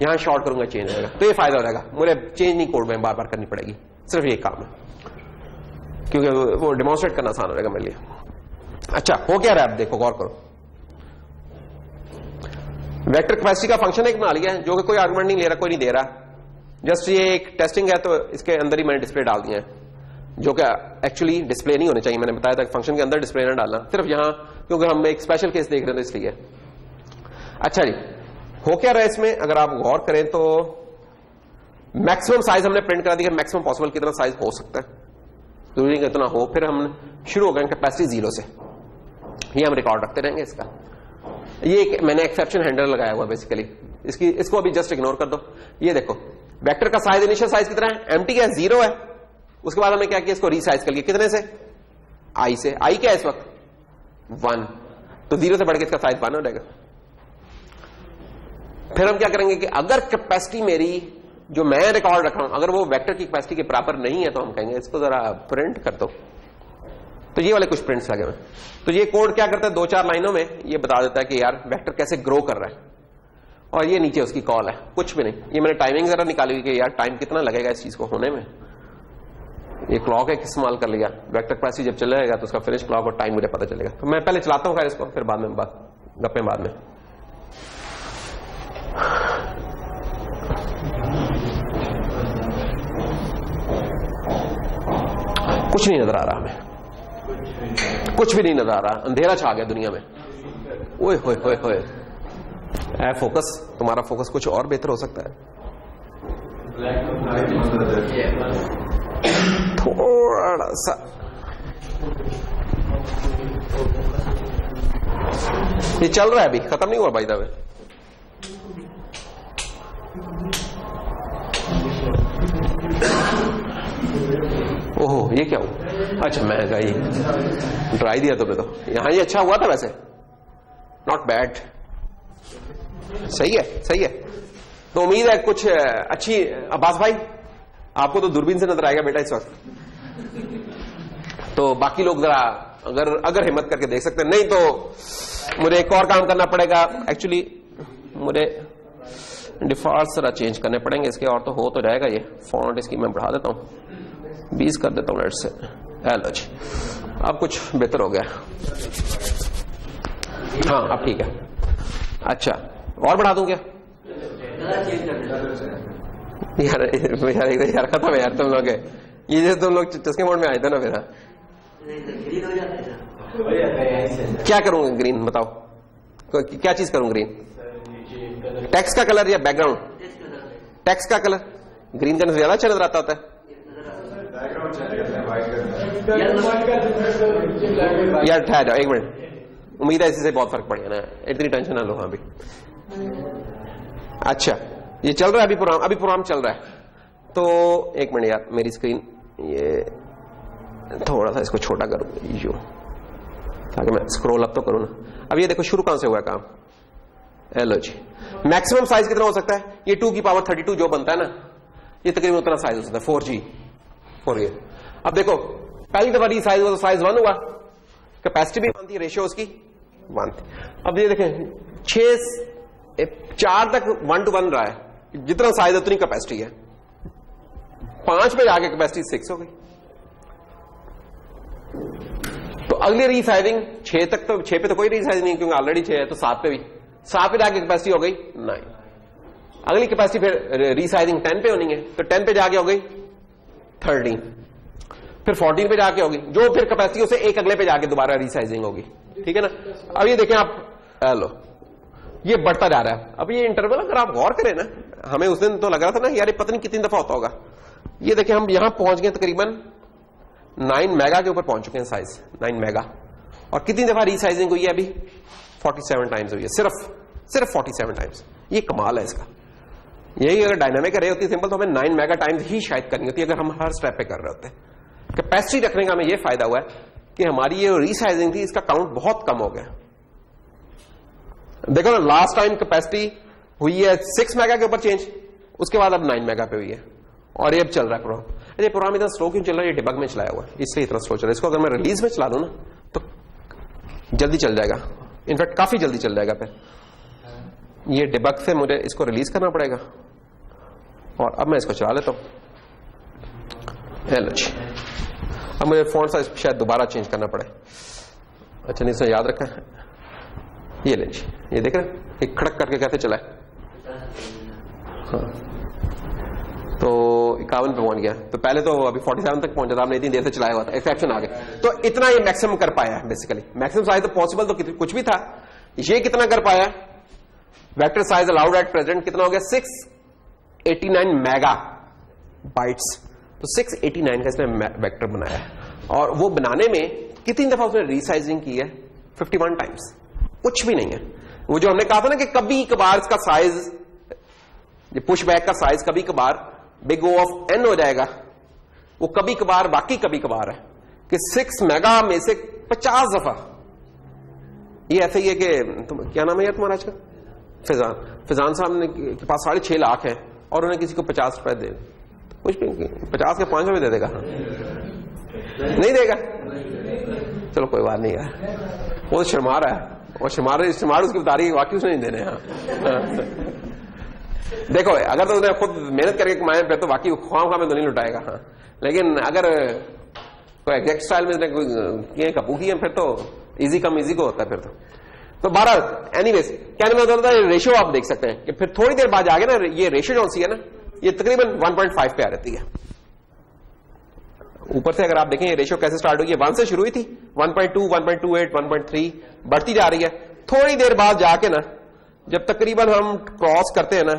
यहां शॉर्ट करूंगा चेंज हो जाएगा, तो ये फायदा हो जाएगा, मुझे चेंज नहीं कोड में बार बार करनी पड़ेगी, सिर्फ ये काम है, क्योंकि वो डेमोन्स्ट्रेट करना आसान हो जाएगा मेरे लिए। अच्छा हो क्या रहा है, अब देखो गौर करो। वेक्टर कैपेसिटी का फंक्शन एक बना लिया है जो कि कोई आर्गुमेंट नहीं ले रहा, कोई नहीं दे रहा, जस्ट ये एक टेस्टिंग है, तो इसके अंदर ही मैंने डिस्प्ले डाल दिया है, जो कि एक्चुअली डिस्प्ले नहीं होने चाहिए। मैंने बताया था फंक्शन के अंदर डिस्प्ले ना डालना, सिर्फ यहां, क्योंकि हम एक स्पेशल केस देख रहे थे इसलिए। अच्छा जी, हो क्या रहा है इसमें, अगर आप गौर करें तो मैक्सिमम साइज हमने प्रिंट करा दिया, मैक्सिमम पॉसिबल कितना साइज हो सकता है, जरूरी इतना हो। फिर हम शुरू हो गए कैपेसिटी 0 से। ये हम रिकॉर्ड रखते रहेंगे इसका। ये मैंने एक्सेप्शन हैंडल लगाया हुआ बेसिकली, इसको अभी जस्ट इग्नोर कर दो। ये देखो वेक्टर का साइज, इनिशियल साइज कितना है, एम्प्टी है, 0 है। उसके बाद हमने क्या किया, इसको रीसाइज कर लिया, कितने से, आई से। आई क्या है इस वक्त 1, तो 0 से बढ़ के इसका साइज 1 हो जाएगा। फिर हम क्या करेंगे कि अगर कैपेसिटी मेरी जो मैं रिकॉर्ड रखा हूं अगर वो वेक्टर की कैपेसिटी के बराबर नहीं है तो हम कहेंगे इसको जरा प्रिंट कर दो। तो ये वाले कुछ प्रिंट्स लगे हुए। तो ये कोड क्या करता है, 2-4 लाइनों में ये बता देता है कि यार वेक्टर कैसे ग्रो कर रहा है, और ये नीचे उसकी कॉल है, कुछ भी नहीं। ये मैंने टाइमिंग जरा निकाली हुई कि यार टाइम कितना लगेगा इस चीज को होने में। ये क्लॉक एक इस्तेमाल कर लिया, वेक्टर कैपेसिटी जब चलेगा तो उसका फिनिश क्लॉक और टाइम मुझे पता चलेगा। तो मैं पहले चलाता हूं खैर इसको, फिर बाद में गप्पे बाद में। कुछ नहीं नजर आ रहा हमें, कुछ भी नहीं नजर आ रहा, अंधेरा छा गया दुनिया में। ओए होए होए होए, ऐ फोकस, तुम्हारा फोकस कुछ और बेहतर हो सकता है। थोड़ा सा ये चल रहा है, अभी खत्म नहीं हुआ बाय द वे। ओहो ये क्या हुआ, अच्छा मैं ये ड्राई दिया तुमने तो। यहां ये अच्छा हुआ था वैसे, नॉट बैड, सही है सही है। तो उम्मीद है कुछ अच्छी। अब्बास भाई आपको तो दूरबीन से नजर आएगा बेटा इस वक्त, तो बाकी लोग जरा अगर हिम्मत करके देख सकते हैं, नहीं तो मुझे एक और काम करना पड़ेगा। एक्चुअली मुझे डिफॉल्ट जरा चेंज करने पड़ेंगे इसके, और तो हो तो जाएगा। ये फॉन्ट इसकी मैं बढ़ा देता हूं, 20 कर देता हूं नेट से। हेलो जी, अब कुछ बेहतर हो गया। हाँ अब ठीक है। अच्छा और बढ़ा दूं क्या यार खत्म है यार तुम लोग, ये जैसे तुम लोग चस्के मोड में आए थे ना मेरा। क्या करूंगा ग्रीन, बताओ क्या चीज करूं ग्रीन, टेक्स्ट का कलर या बैकग्राउंड? टेक्स्ट का कलर ग्रीन करने से ज्यादा अच्छा नजर आता होता है यार। ठहर जाओ एक मिनट, उम्मीद है इसी से बहुत फर्क पड़ेगा ना, इतनी टेंशन ना लो। हाँ भी अच्छा ये चल रहा है, अभी प्रोग्राम चल रहा है। तो एक मिनट यार, मेरी स्क्रीन ये थोड़ा सा इसको छोटा करूं यूं, ताकि मैं स्क्रॉल अप तो करूं ना। अब ये देखो शुरू कहां से हुआ काम। हेलो जी, मैक्सिमम साइज कितना हो सकता है, ये 2 की पावर 32 जो बनता है ना, ये तकरीबन उतना साइज हो सकता है 4G 4G। अब देखो पहली दफा साइज हुआ तो साइज 1 हुआ, कैपेसिटी भी 1 थी, रेशियो उसकी 1 थी। अब ये देखें 4 तक 1 to 1 रहा है, जितना साइज है उतनी कैपेसिटी है। 5 पे जाके कैपेसिटी 6 हो गई। तो अगली रीसाइजिंग 6 तक, तो 6 पे तो कोई रीसाइजिंग नहीं क्योंकि ऑलरेडी 6 है, तो 7 पे भी, 7 पे जाके कैपेसिटी हो गई 9। अगली कैपेसिटी फिर रीसाइजिंग 10 पे होनी है, तो 10 पे जाके हो गई 13, फिर 14 पे जाके होगी, जो फिर कैपेसिटी से एक अगले पे जाके दोबारा रीसाइजिंग होगी। ठीक है ना। अब ये देखें आप, हेलो ये बढ़ता जा रहा है। अब ये इंटरवल अगर आप गौर करें ना, हमें उस दिन तो लग रहा था ना यार ये पता नहीं कितनी दफा होता होगा। ये देखें हम यहां पहुंच गए तकरीबन 9 मेगा के ऊपर पहुंच चुके हैं, साइज 9 मेगा। और कितनी दफा रीसाइजिंग हुई है अभी, 47 टाइम्स हुई है, सिर्फ 47 टाइम्स। ये कमाल है इसका। यही अगर डायनामिक रही होती सिंपल तो हमें 9 मेगा टाइम्स ही शायद करनी होती अगर हम हर स्टेप पे कर रहे होते। कैपेसिटी रखने का हमें यह फायदा हुआ है कि हमारी ये रीसाइजिंग थी, इसका काउंट बहुत कम हो गया। देखो ना लास्ट टाइम कैपेसिटी हुई है 6 मेगा के ऊपर चेंज, उसके बाद अब 9 मेगा पे हुई है, और ये अब चल रहा है प्रोग्राम। अरे प्रोग्राम इतना स्लो क्यों चल रहा है, ये डिबग में चलाया हुआ है इसलिए इतना स्लो चल रहा है। इसको अगर मैं रिलीज में चला लूं ना तो जल्दी चल जाएगा, इनफैक्ट काफी जल्दी चल जाएगा। फिर ये डिबग से मुझे इसको रिलीज करना पड़ेगा, और अब मैं इसको चला लेता हूं। हेलो जी, अब मुझे फॉन्ट साइज शायद दोबारा चेंज करना पड़े। अच्छा नहीं, इसने याद रखा है, ये ले जी, ये देख रहे हैं एक खड़क करके कैसे चला है। हाँ तो 51 पे पहुंच गया, तो पहले तो अभी 47 तक पहुंचा था, आपने इतनी देर से चलाया हुआ था, एक्सेप्शन आ गया। तो इतना ये मैक्सिमम कर पाया है बेसिकली। मैक्सिमम साइज तो पॉसिबल तो कुछ भी था, ये कितना कर पाया, vector size allowed at present कितना हो गया, 689 मेगा बाइट्स। तो 689 का इसने वेक्टर बनाया है, और वो बनाने में कितनी दफा उसने रीसाइजिंग की है, 51 टाइम्स, कुछ भी नहीं है। वो जो हमने कहा था ना कि कभी कभार इसका साइज, पुश बैक का साइज कभी कभार बिग O ऑफ n हो जाएगा, वो कभी कभार वाकई कभी कभार है कि 6 मेगा में से 50 दफा। ये ऐसे ही है कि क्या नाम है यार तुम्हारा आज का? फिजान साहब ने के पास 6.5 लाख है और उन्हें किसी को 50 रुपए दे, कुछ भी 50 के 5 रुपए दे देगा? नहीं देगा? चलो कोई बात नहीं यार, वो तो शर्मा रहा है, और शर्मार उसकी बता रही है वाकई उसने नहीं देने। हाँ देखो, अगर तो उसने खुद मेहनत करके कमाए फिर तो बाकी ख्वाम में तो नहीं लुटाएगा। हाँ, लेकिन अगर कोई एग्जैक्ट स्टाइल में किए कपूर किए फिर तो इजी कम इजी को होता है फिर तो 12। एनीवेज कहने में होता है रेशियो आप देख सकते हैं कि फिर थोड़ी देर बाद आगे ना ये रेशियो जो सी है ना, ये तकरीबन 1.5 पे आ रहती है। ऊपर से अगर आप देखें ये रेशियो कैसे स्टार्ट हुई है, 1 से शुरू हुई थी, 1.2, 1.28, 1.3 बढ़ती जा रही है। थोड़ी देर बाद जाके ना जब तकरीबन हम क्रॉस करते हैं ना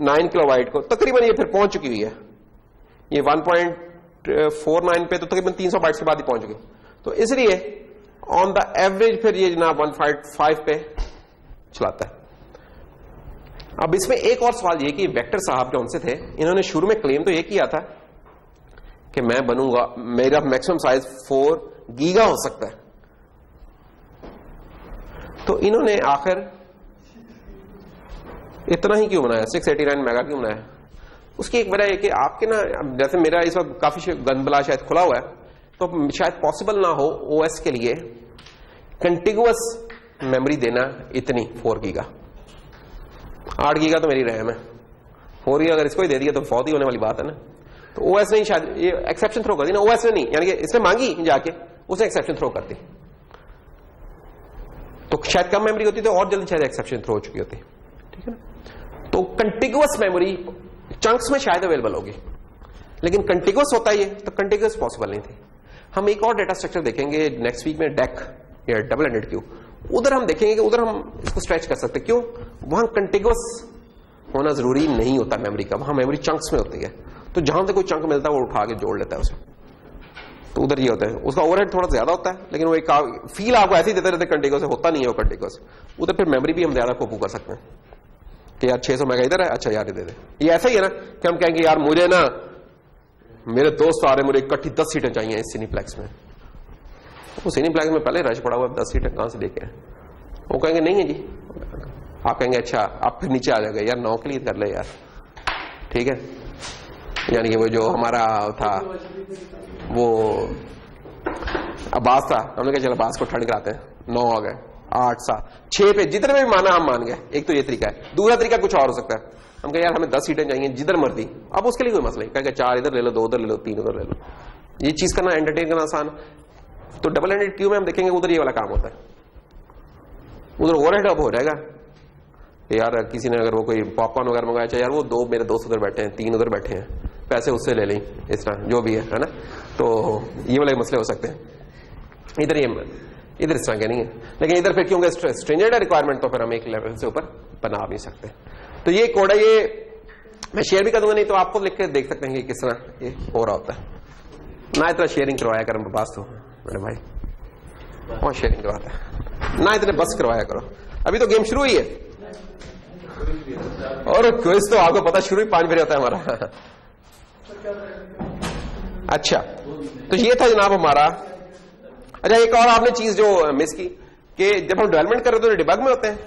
9 किलोवाट को, तकरीबन ये फिर पहुंच चुकी हुई है। ये 1.49 पे तो तकरीबन 300 बाइट्स के बाद ही पहुंच गई। तो इसलिए ऑन द एवरेज फिर ये जनाब 1.5 पे चलाता है। अब इसमें एक और सवाल ये कि वेक्टर साहब जो उनसे थे, इन्होंने शुरू में क्लेम तो ये किया था कि मैं बनूंगा, मेरा मैक्सिमम साइज 4 गीगा हो सकता है। तो इन्होंने आखिर इतना ही क्यों बनाया, 689 मेगा क्यों बनाया? उसकी एक वजह है कि आपके ना, जैसे मेरा इस वक्त काफी गंदबला शायद खुला हुआ है, तो शायद पॉसिबल ना हो ओएस के लिए कंटिगुअस मेमोरी देना इतनी 4 गीगा। 8 गीगा तो मेरी रैम है, 4 गीगा अगर इसको ही दे दिया तो बहुत ही होने वाली बात है ना। तो ओएस ने शायद ये एक्सेप्शन थ्रो कर दी ना, ओएस ने नहीं, यानी कि इसने मांगी जाके, उसने एक्सेप्शन थ्रो कर दी। तो शायद कम मेमोरी होती तो और जल्दी शायद एक्सेप्शन थ्रो हो चुकी होती, ठीक है ना। तो कंटिगुअस मेमोरी चंक्स में शायद अवेलेबल होगी, लेकिन कंटिगुअस होता है ये, तो कंटिगुअस पॉसिबल नहीं थी। हम एक और डेटा स्ट्रक्चर देखेंगे नेक्स्ट वीक में, डेक या डबल एंडेड क्यू, उधर हम देखेंगे कि उधर हम इसको स्ट्रेच कर सकते हैं। क्यों? वहां कंटिगुअस होना जरूरी नहीं होता मेमोरी का, वहां मेमोरी चंक्स में होती है। तो जहां से कोई चंक मिलता है वो उठा के जोड़ लेता है उसमें, तो उधर ये होता है। उसका ओवरहेड थोड़ा ज्यादा होता है, लेकिन वो एक फील आपको ऐसे ही देते रहते कंटिगुअस होता नहीं है वो कंटिगुअस। उधर फिर मेमोरी भी हम ज्यादा कॉपी कर सकते हैं कि यार 600 मेगा इधर है, अच्छा यार दे दे। ये ऐसा ही है ना कि हम कहेंगे यार मुझे ना, मेरे दोस्त आ रहे, मुझे इकट्ठी 10 सीटें चाहिए इस सिनीप्लेक्स में। वो सिनीप्लेक्स में पहले रश पड़ा हुआ, 10 सीटें कहां से लेके? वो कहेंगे नहीं है जी। आप कहेंगे अच्छा, आप फिर नीचे आ जाएंगे, यार 9 के लिए कर ले यार, ठीक है। यानी कि वो जो हमारा था वो अब्बास था, हमने कहा चलो अब्बास को ठंड कराते हैं, 9 आ गए, 8, 7, 6 पे जितने भी माना हम मान गए। एक तो ये तरीका है। दूसरा तरीका कुछ और हो सकता है, हम कहें यार हमें 10 सीटें चाहिए जिधर मर्जी, अब उसके लिए कोई मसला नहीं, कहेंगे 4 इधर ले लो, 2 उधर ले लो, 3 उधर ले लो। ये चीज करना, एंटरटेन करना आसान। तो डबल एंडेड क्यू में हम देखेंगे उधर ये वाला काम होता है, उधर ओवरहेड अब हो जाएगा। यार किसी ने अगर वो कोई पॉपकॉर्न वगैरह मंगाया, चाहे यार वो 2 मेरे दोस्त उधर बैठे हैं, 3 उधर बैठे हैं, पैसे उससे ले लें, इस तरह जो भी है ना। तो ये वाले मसले हो सकते हैं। इधर इस तरह के नहीं है, लेकिन इधर फिर क्योंकि स्ट्रिंजेंट है रिक्वायरमेंट, तो फिर हम एक लेवल से ऊपर बना नहीं सकते। तो ये कोड है, ये मैं शेयर भी कर दूंगा, नहीं तो आपको लिख के देख सकते हैं कि किस तरह ये हो रहा होता है ना। इतना शेयरिंग करवाया करो बस, तो मेरे भाई बहुत शेयरिंग करवाता है ना, इतने बस करवाया करो। अभी तो गेम शुरू हुई है, और क्विज तो आपको पता शुरू ही 5 बजे होता है हमारा। अच्छा, तो ये था जनाब हमारा। अच्छा, एक और आपने चीज जो मिस की कि जब हम डेवलपमेंट कर रहे तो डिबग में होते हैं,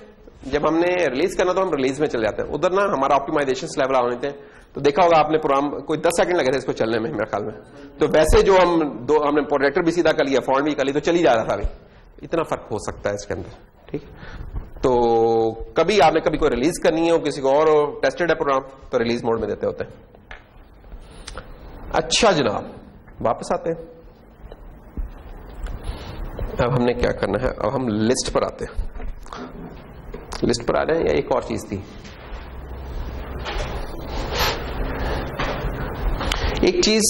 जब हमने रिलीज करना तो हम रिलीज में चले जाते हैं। उधर ना हमारा ऑप्टिमाइजेशन लेवल आने थे, तो देखा होगा आपने प्रोग्राम कोई 10 सेकंड लगे थे इसको चलने में मेरे ख्याल में। तो वैसे जो हमने प्रोजेक्टर भी सीधा कर लिया, फॉन्ट भी कर ली, तो चली जा रहा था। अभी इतना फर्क हो सकता है इसके अंदर, ठीक। तो कभी आपने कभी कोई रिलीज करनी है, किसी को और टेस्टेड है प्रोग्राम, तो रिलीज मोड में देते होते हैं। अच्छा जनाब, वापस आते हैं। अब हमने क्या करना है, अब हम लिस्ट पर आते हैं। लिस्ट पर आ रहे हैं या एक और चीज थी? एक चीज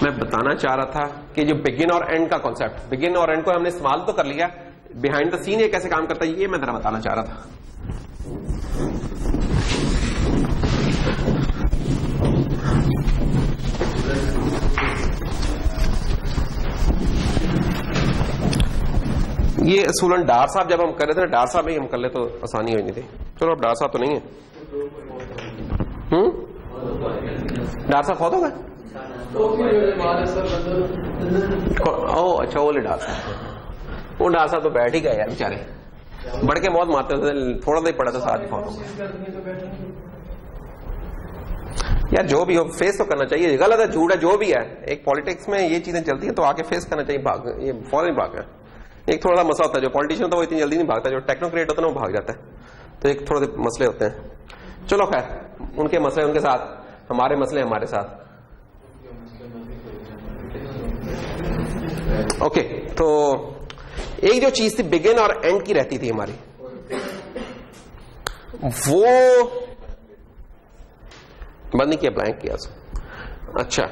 मैं बताना चाह रहा था कि जो बिगिन और एंड का कॉन्सेप्ट, बिगिन और एंड को हमने इस्तेमाल तो कर लिया, बिहाइंड द सीन ये कैसे काम करता है ये मैं जरा बताना चाह रहा था। ये असूलन डार साहब जब हम कर रहे थे ना, डार साहब ही हम कर ले तो आसानी हो नहीं थी। चलो अब डार साहब तो नहीं है। डार साहब फौत हो गए? ओ अच्छा, वो ले डार साहब, वो डार साहब तो बैठ ही गए यार बेचारे, बढ़ के मौत मारते थे, थोड़ा सा ही पड़ा था साथ ही फौत हो गए। यार जो भी हो फेस तो करना चाहिए, गलत है झूठ है जो भी है, एक पॉलिटिक्स में ये चीजें चलती है तो आके फेस करना चाहिए। भाग ये फौरन भाग है। एक थोड़ा सा मसला होता है, जो पॉलिटिशियन होता है वो इतनी जल्दी नहीं भागता, जो टेक्नोक्रेट होता है ना वो भाग जाता है। तो एक थोड़े मसले होते हैं। चलो खैर, उनके मसले उनके साथ, हमारे मसले हमारे साथ। ओके, तो एक जो चीज थी बिगिन और एंड की रहती थी हमारी, वो बंद नहीं किया, ब्लैंक किया उसको। अच्छा,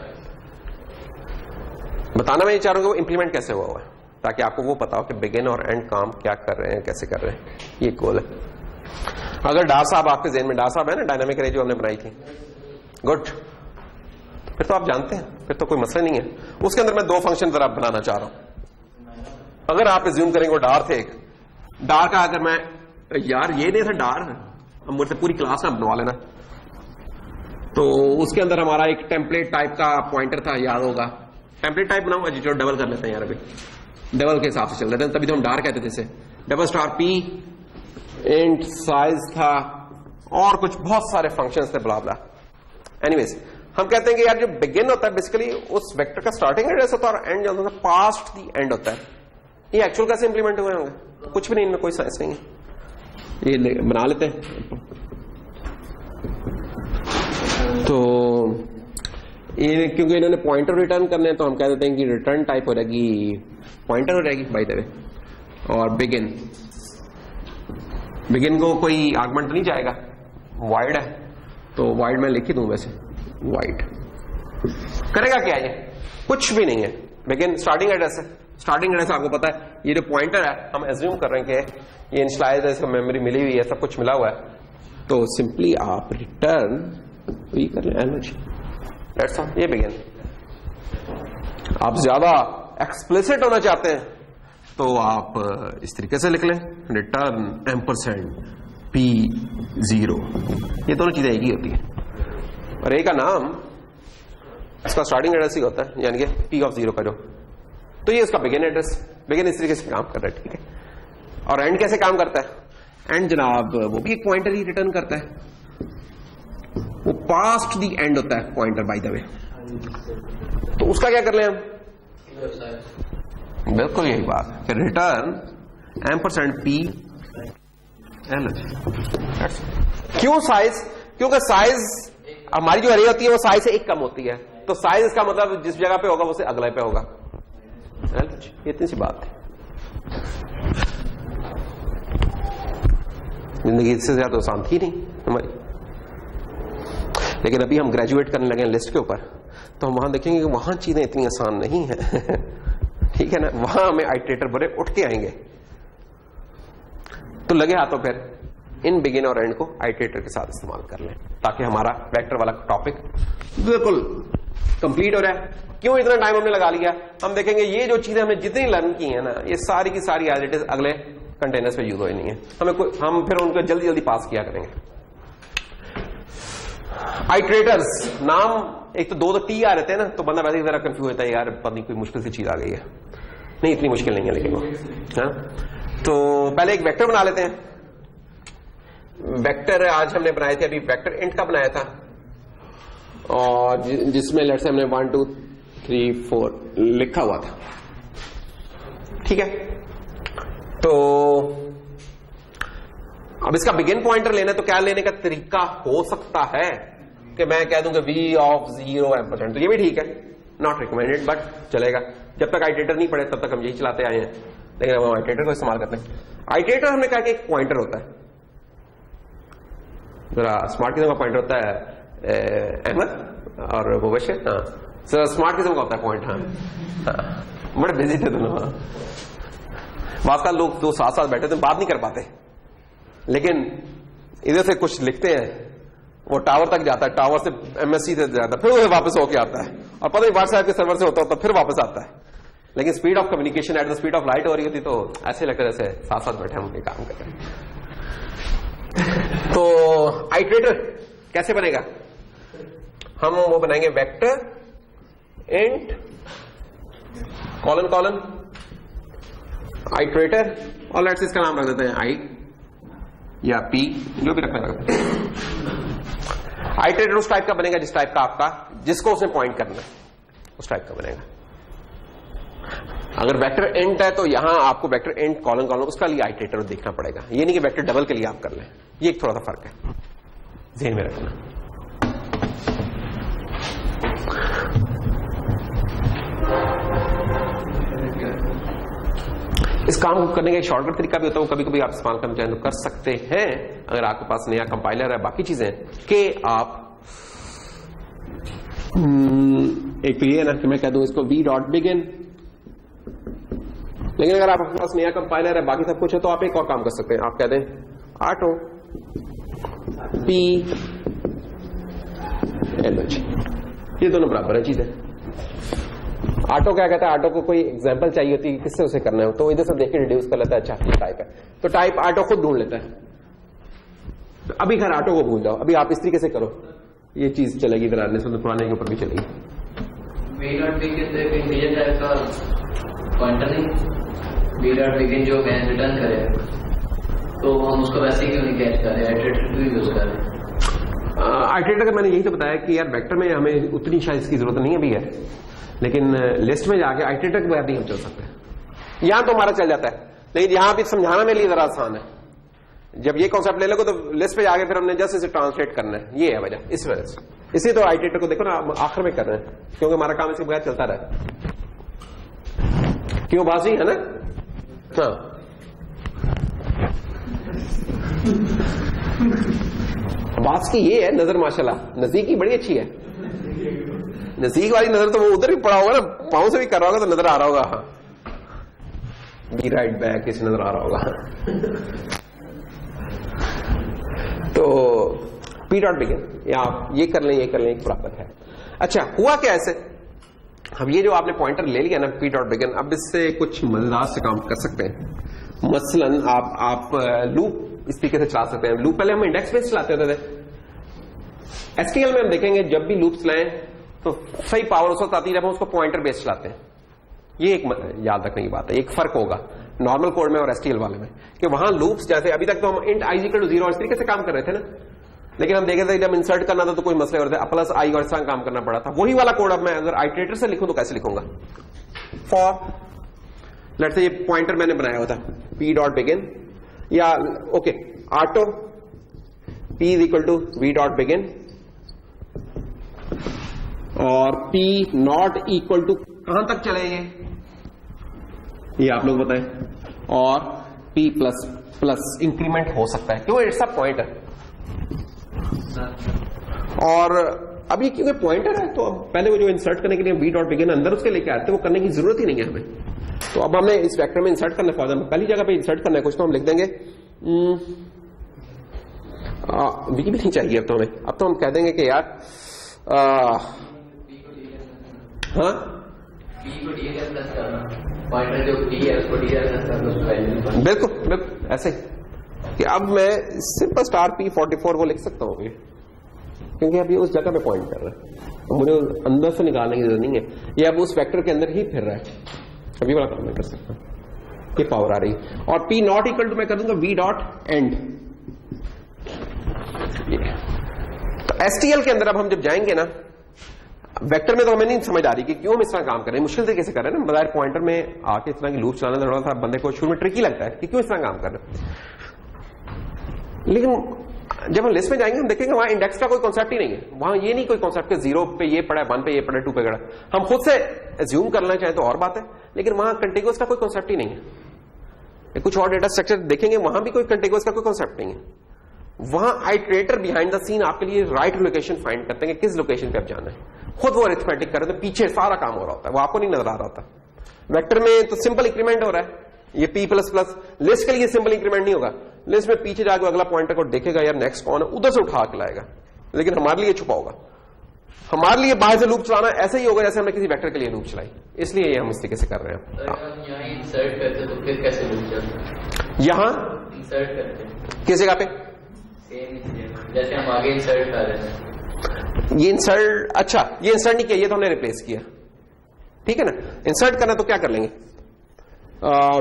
बताना मैं ये चाह रहा हूं कि वो इंप्लीमेंट कैसे हुआ है, ताकि आपको वो पता हो कि बिगिन और एंड काम क्या कर रहे हैं, कैसे कर रहे हैं। ये गोल है। अगर डार साहब आपके ज़हन में, डार साहब है ना डायनामिक अरे जो हमने बनाई थी, गुड, फिर तो आप जानते हैं, फिर तो कोई मसला नहीं है। उसके अंदर मैं दो फंक्शन जरा बनाना चाह रहा हूं। अगर आप एज्यूम करेंगे वो डार थे, एक डार का अगर मैं, यार ये नहीं था डार, हम मुझसे पूरी क्लास में बनवा लेना। तो उसके अंदर हमारा एक टेम्पलेट टाइप का पॉइंटर था, याद होगा। टेम्पलेट टाइप बनाऊंगा जी, चलो डबल कर लेते हैं यार, अभी डबल के हिसाब से चल रहे थे, तभी तो हम डार कहते थे इसे। Double star P, int size था, और कुछ बहुत सारे फंक्शंस थे, ब्ला ब्ला। एनीवेज, हम कहते हैं कि यार जो बिगिन होता है बेसिकली उस वेक्टर का स्टार्टिंग एड्रेस होता है, और एंड जो होता है पास्ट दी एंड होता है। ये एक्चुअल कैसे इंप्लीमेंट हुए होंगे? कुछ भी नहीं, इनमें कोई साइंस नहीं है। ये बना लेते हैं। तो ये क्योंकि इन्होंने पॉइंटर रिटर्न करने हैं, तो हम कह देते हैं कि रिटर्न टाइप हो जाएगी पॉइंटर हो जाएगी बाय द वे। और बिगिन, बिगिन को कोई आर्गुमेंट नहीं जाएगा, वाइड है, तो वाइड मैं लिख ही दूं वैसे, वाइड करेगा क्या? ये कुछ भी नहीं है। बिगिन स्टार्टिंग एड्रेस है, स्टार्टिंग एड्रेस आपको पता है, ये जो पॉइंटर है हम एज्यूम कर रहे हैं कि ये इनिशियलाइज है, इसको मेमोरी मिली हुई है, सब कुछ मिला हुआ है, तो सिंपली आप रिटर्न ये कर लें एनर्जी, लेट्स ऑल, ये बिगिन। आप ज्यादा एक्सप्लिसिट होना चाहते हैं तो आप इस तरीके से लिख लें, रिटर्न एम्परसेंड P0। ये दोनों चीजें एक ही होती है, और ए का नाम इसका स्टार्टिंग एड्रेस ही होता है, यानी कि P0 का जो, तो ये इसका बिगिन एड्रेस। बिगिन इस तरीके से काम कर रहा है, ठीक है। और एंड कैसे काम करता है? एंड जनाब वो भी एक पॉइंटर ही रिटर्न करता है, वो पास्ट दी एंड होता है पॉइंटर बाय द वे। तो उसका क्या कर ले हम? बिल्कुल यही बात है कि रिटर्न एम्परसेंड P क्यों साइज? क्योंकि साइज हमारी जो अरे होती है वो साइज से एक कम होती है, तो साइज इसका मतलब जिस जगह पे होगा वो से अगले पे होगा। इतनी सी बात है। जिंदगी इससे ज्यादा आसान थी नहीं हमारी, लेकिन अभी हम ग्रेजुएट करने लगे हैं लिस्ट के ऊपर, तो हम वहां देखेंगे कि वहां चीजें इतनी आसान नहीं है। ठीक है ना, वहां हमें आइटरेटर बड़े उठ के आएंगे। तो लगे हाथों फिर इन बिगिन और एंड को आइटरेटर के साथ इस्तेमाल कर लें, ताकि हमारा वेक्टर वाला टॉपिक बिल्कुल कंप्लीट हो रहा है। क्यों इतना टाइम हमने लगा लिया? हम देखेंगे ये जो चीजें हमने जितनी लर्न की है ना, ये सारी की सारी एज इट इज अगले कंटेनर्स पे यूज हो नहीं है। हम फिर उनको जल्दी जल्दी पास किया करेंगे। आइटरेटर्स नाम एक तो दो तो टी आ रहते हैं ना, तो बंदा वैसे ही जरा कंफ्यूज होता है, यार पता नहीं कोई मुश्किल सी चीज आ गई है। नहीं, इतनी मुश्किल नहीं है लेकिन वो, हाँ? तो पहले एक वेक्टर बना लेते हैं। वेक्टर आज हमने बनाए थे, अभी वेक्टर इंट का बनाया था, और जिसमें लेट्स से हमने 1 2 3 4 लिखा हुआ था, ठीक है। तो अब इसका बिगिन पॉइंटर लेना, तो क्या लेने का तरीका हो सकता है कि मैं कह दूंगा V ऑफ 0%, तो ये भी ठीक है, नॉट रिकमेंडेड बट चलेगा। जब तक आइटरेटर नहीं पड़े तब तक हम यही चलाते आए हैं, लेकिन अब हम आइटरेटर को इस्तेमाल करते हैं। आइटरेटर हमने कहा कि एक पॉइंटर होता है, जरा स्मार्ट किस्म का पॉइंटर होता है अहमद और मुबशिर, हाँ सर स्मार्ट किस्म का होता है पॉइंट, हाँ बड़े बिजी थे दोनों। आजकल लोग दो साथ साथ बैठे थे, बात नहीं कर पाते, लेकिन इधर से कुछ लिखते हैं, वो टावर तक जाता है, टावर से MSC से जाता है, फिर वो वापस होके आता है, और पता नहीं व्हाट्सएप के सर्वर से होता फिर वापस आता है। लेकिन speed of communication at the speed of light हो रही होती तो ऐसे लगता है जैसे साथ साथ बैठे हम ये काम कर रहे हैं। तो आइटरेटर कैसे बनेगा? हम वो बनाएंगे vector int colon colon iterator, और लेट्स इसका नाम रख देते हैं आई या पी, जो भी रखना है। आइटरेटर उस टाइप का बनेगा जिस टाइप का आपका, जिसको उसने पॉइंट करना है उस टाइप का बनेगा। अगर वेक्टर इंट है तो यहां आपको वेक्टर इंट कॉलन कॉलन उसका लिए आइटरेटर देखना पड़ेगा, ये नहीं कि वेक्टर डबल के लिए आप कर लें। ये एक थोड़ा सा फर्क है, ध्यान में रखना। इस काम को करने का एक शॉर्टकट तरीका भी होता है, वो कभी कभी आप इस्तेमाल करना चाहें तो कर सकते हैं। अगर आपके पास नया कंपाइलर है, बाकी चीजें कि आप एक तो ये है ना कि मैं कह दूं इसको v.begin, लेकिन अगर आपके पास नया कंपाइलर है, बाकी सब कुछ है, तो आप एक और काम कर सकते हैं। आप कह दें ऑटो p log, ये दोनों बराबर है चीजें। ऑटो क्या कहता है? ऑटो को कोई एग्जांपल चाहिए होती है किससे उसे करना है, तो इधर से देख के रिड्यूस कर लेता है। अच्छा ये टाइप है, तो टाइप ऑटो खुद ढूंढ लेता है। तो अभी खैर ऑटो को भूल जाओ, अभी आप इस तरीके से करो, ये चीज चलेगी इधर आने से, पुराने के ऊपर भी चलेगी। जो मैं रिटर्न करे तो हम उसको वैसे ही क्यों नहीं कैच कर रहे, आइटरेटर क्यों यूज कर रहे? आइटरेटर का मैंने यही तो बताया कि यार वेक्टर में हमें उतनी शायद इसकी जरूरत नहीं है अभी है, लेकिन लिस्ट में जाके आइटरेटर के बगैर नहीं हम चल सकते। यहां तो हमारा चल जाता है, लेकिन यहां भी समझाना मेरे लिए जरा आसान है। जब ये कॉन्सेप्ट ले लोगे तो लिस्ट पे जाके फिर हमने जस्ट इसे ट्रांसलेट करना है, ये है वजह, इस वजह से। इसी तो आइटरेटर को देखो ना आखिर में कर रहे हैं, क्योंकि हमारा काम इसके बगैर चलता रहा। क्यों बाजी है ना? हाँ बात की ये है, नजर माशाल्लाह नजीक की बड़ी अच्छी है। नजीक वाली नजर तो वो उधर भी पड़ा होगा ना, पांव से भी कर रहा होगा तो नजर आ रहा होगा। हाँ बी राइट बैक इसे नजर आ रहा होगा। तो p.begin या आप ये कर लें, ये कर लें, बराबर है। अच्छा हुआ क्या ऐसे, अब ये जो आपने पॉइंटर ले लिया ना p.begin, अब इससे कुछ मजेदार से काम कर सकते हैं। मसलन आप लूप इस तरीके से चला सकते हैं। लूप पहले हम इंडेक्स बेस चलाते होते थे, एसक्यूएल में हम देखेंगे जब भी लूप चलाएं तो सही पावर उस वक्त आती है जब हम उसको पॉइंटर बेस चलाते हैं। ये एक याद रखने की बात है, एक फर्क होगा नॉर्मल कोड में और एसक्यूएल वाले में, कि वहां लूप्स जैसे अभी तक तो हम इंट i = 0 इस तरीके से काम कर रहे थे ना, लेकिन हम देख रहे थे जब इंसर्ट करना था तो कोई मसले होते थे, प्लस i और इस तरह काम करना पड़ा था। वही वाला कोड अब मैं अगर आइटरेटर से लिखूं तो कैसे लिखूंगा? फॉर लेट्स से ये पॉइंटर मैंने बनाया हुआ था p.begin या ओके ऑटो p = v.begin और p नॉट इक्वल टू कहां तक चले ये आप लोग बताएं, और p प्लस प्लस इंक्रीमेंट हो सकता है, क्यों? It's a pointer. और अभी क्योंकि पॉइंटर है तो अब पहले वो जो इंसर्ट करने के लिए v.begin अंदर उसके लेके आते वो करने की जरूरत ही नहीं है हमें। तो अब हमें इस वेक्टर में इंसर्ट करना पड़ेगा, पहली जगह पे इंसर्ट करना है कुछ, तो हम लिख देंगे भी नहीं चाहिए अब तो हमें, अब तो हम कह देंगे कि यार हाँ बिल्कुल बिल्कुल ऐसे कि अब मैं सिंपल स्टार p44 वो लिख सकता हूँ, क्योंकि अब ये उस जगह पे पॉइंट कर रहा है, मुझे अंदर से निकालने की जरूरत नहीं है, ये अब उस वेक्टर के अंदर ही फिर रहा है। अभी वाला काम मैं कर सकता हूं, ये पावर आ रही, और p नॉट इक्वल टू मैं कर दूंगा v.end। तो एसटीएल के अंदर अब हम जब जाएंगे ना, वेक्टर में तो हमें नहीं समझ आ रही कि क्यों हम इस तरह काम कर रहे हैं, मुश्किल तरीके से कर रहे हैं ना। बजाय पॉइंटर में आके इस तरह की लूप चलाना थोड़ा सा बंदे को शुरू में ट्रिकी लगता है कि क्यों इस तरह काम कर रहे हैं, लेकिन जब हम लिस्ट में जाएंगे हम देखेंगे वहां इंडेक्स का कोई कॉन्सेप्ट ही नहीं है। वहां ये नहीं कोई कॉन्सेप्ट के 0 पे ये पड़ा है, 1 पे ये पड़ा है, 2 पे पड़ा है। हम खुद से एज्यूम करना चाहें तो और बात है, लेकिन वहां कंटिगुअस का कोई कॉन्सेप्ट ही नहीं है। कुछ और डेटा स्ट्रक्चर देखेंगे वहां भी कोई कंटिगुअस का कोई कॉन्सेप्ट नहीं है। वहां आइटरेटर बिहाइंड द सीन आपके लिए राइट लोकेशन फाइंड करते हैं कि किस लोकेशन पे आप जाना है। खुद वो अरिथमेटिक कर रहे तो पीछे सारा काम हो रहा होता है, वो आपको नहीं नजर आ रहा होता। वेक्टर में तो सिंपल इंक्रीमेंट हो रहा है, ये p प्लस प्लस। लिस्ट के लिए सिंपल इंक्रीमेंट नहीं होगा, लिस्ट में पीछे जाकर अगला पॉइंटर को देखेगा यार नेक्स्ट कौन है, उधर से उठा के लाएगा, लेकिन हमारे लिए छुपा होगा। हमारे लिए बाहर से लूप चलाना ऐसे ही होगा जैसे हमने किसी वेक्टर के लिए लूप चलाई, इसलिए ये हम इस तरीके से कर रहे हैं। अगर हम यहाँ इंसर्ट करते तो फिर कैसे लूप चलता? यहां इंसर्ट करते किस जगह पे? सेम जैसे हम आगे इंसर्ट कर रहे हैं। ये इंसर्ट, अच्छा ये इंसर्ट नहीं किया, ये तो हमने रिप्लेस किया, ठीक है ना। इंसर्ट करना तो क्या कर लेंगे,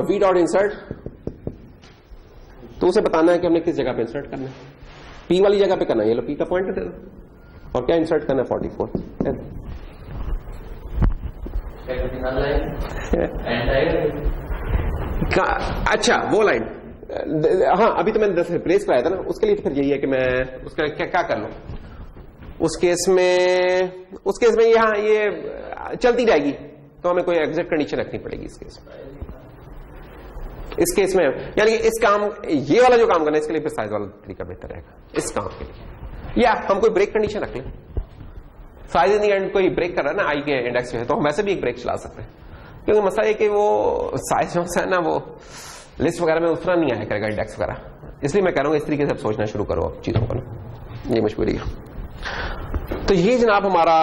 वी डॉट इंसर्ट, तो उसे बताना है कि हमने किस जगह पे इंसर्ट करना है, पी वाली जगह पे करना है, ये लो पी का पॉइंटर दे दो, और क्या इंसर्ट करना है 44 अच्छा वो लाइन, हाँ अभी तो मैंने 10 रिप्लेस कराया था ना, उसके लिए तो फिर यही है कि मैं उसका क्या कर लूं। उस केस में यहां ये चलती रहेगी, तो हमें कोई एग्जिट कंडीशन रखनी पड़ेगी इस केस में यानी कि इस काम, ये वाला जो काम करना है इसके लिए फिर साइज वाला तरीका बेहतर रहेगा इस काम के लिए। या हम कोई ब्रेक कंडीशन रख लें, साइज इन द एंड कोई ब्रेक कर रहा है ना आई के इंडेक्स में, तो हम वैसे भी एक ब्रेक चला सकते हैं, क्योंकि मसला है कि वो साइज जो है ना वो लिस्ट वगैरह में उतना नहीं आया करेगा इंडेक्स वगैरह, इसलिए मैं कह रहा हूँ इस तरीके से सोचना शुरू करो अब चीजों को, ये मजबूरी है। तो ये जनाब हमारा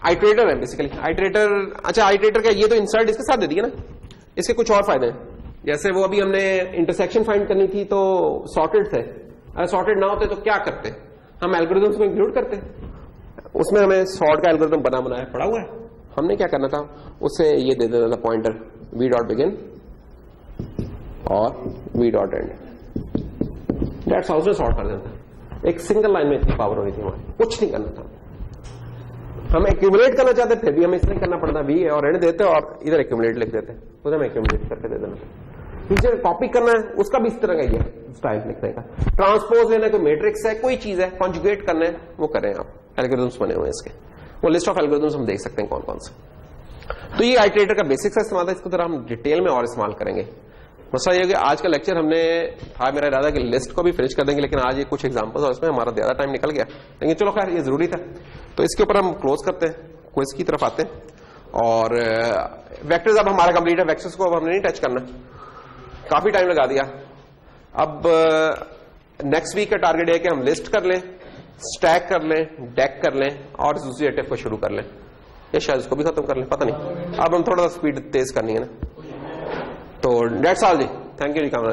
आइटरेटर है बेसिकली, आइटरेटर। अच्छा आइटरेटर का ये तो इंसर्ट इसके साथ दे दिया ना, इसके कुछ और फायदे हैं, जैसे वो अभी हमने इंटरसेक्शन फाइंड करनी थी तो सॉर्टेड थे, अगर सॉर्टेड ना होते तो क्या करते, हम एल्गोरिथम्स में इंक्लूड करते, उसमें हमें सॉर्ट का एल्गोरिथम बनाया पड़ा हुआ है, हमने क्या करना था उससे ये दे देना था पॉइंटर वी डॉट बिगिन और V dot and, dates how से सॉर्ट कर देता, एक सिंगल लाइन में इतनी पावर होनी थी हमारी, कुछ नहीं करना था। हम एक्यूमुलेट करना चाहते थे भी हमें इसलिए करना पड़ता, वी और एंड देते और इधर एक्यूमुलेट लिख देते, तो हमें एक्यूमुलेट करके दे देना था। पीछे कॉपी करना है उसका भी इस तरह का ही है स्टाइल लिखने का, ट्रांसपोज लेना है, कोई मैट्रिक्स है, कोई चीज है, कॉन्जुगेट करना है, वो करें आप, एल्गोरिथम्स बने हुए हैं इसके, वो लिस्ट ऑफ एल्गोरिथम्स हम देख सकते हैं कौन कौन से। तो ये आइटरेटर का बेसिक सा इस्तेमाल है, इसको जरा हम डिटेल में और इस्तेमाल करेंगे। मसला ये कि आज का लेक्चर हमने था मेरा इरादा कि लिस्ट को भी फिनिश कर देंगे, लेकिन आज ये कुछ एग्जांपल्स और उसमें हमारा ज्यादा टाइम निकल गया, लेकिन चलो खैर ये जरूरी था, तो इसके ऊपर हम क्लोज करते हैं, क्विज की तरफ आते हैं। और वेक्टर्स अब हमारा कंप्लीट है, वेक्टर्स को अब हमने नहीं टच करना, काफी टाइम लगा दिया। अब नेक्स्ट वीक का टारगेट है कि हम लिस्ट कर लें, स्टैक कर लें, डेक कर लें और एसोसिएटिव को शुरू कर लें, या शायद उसको भी खत्म कर लें, पता नहीं, अब हम थोड़ा सा स्पीड तेज करनी है ना। तो डेट्स ऑल जी, थैंक यू जी कामरान जी।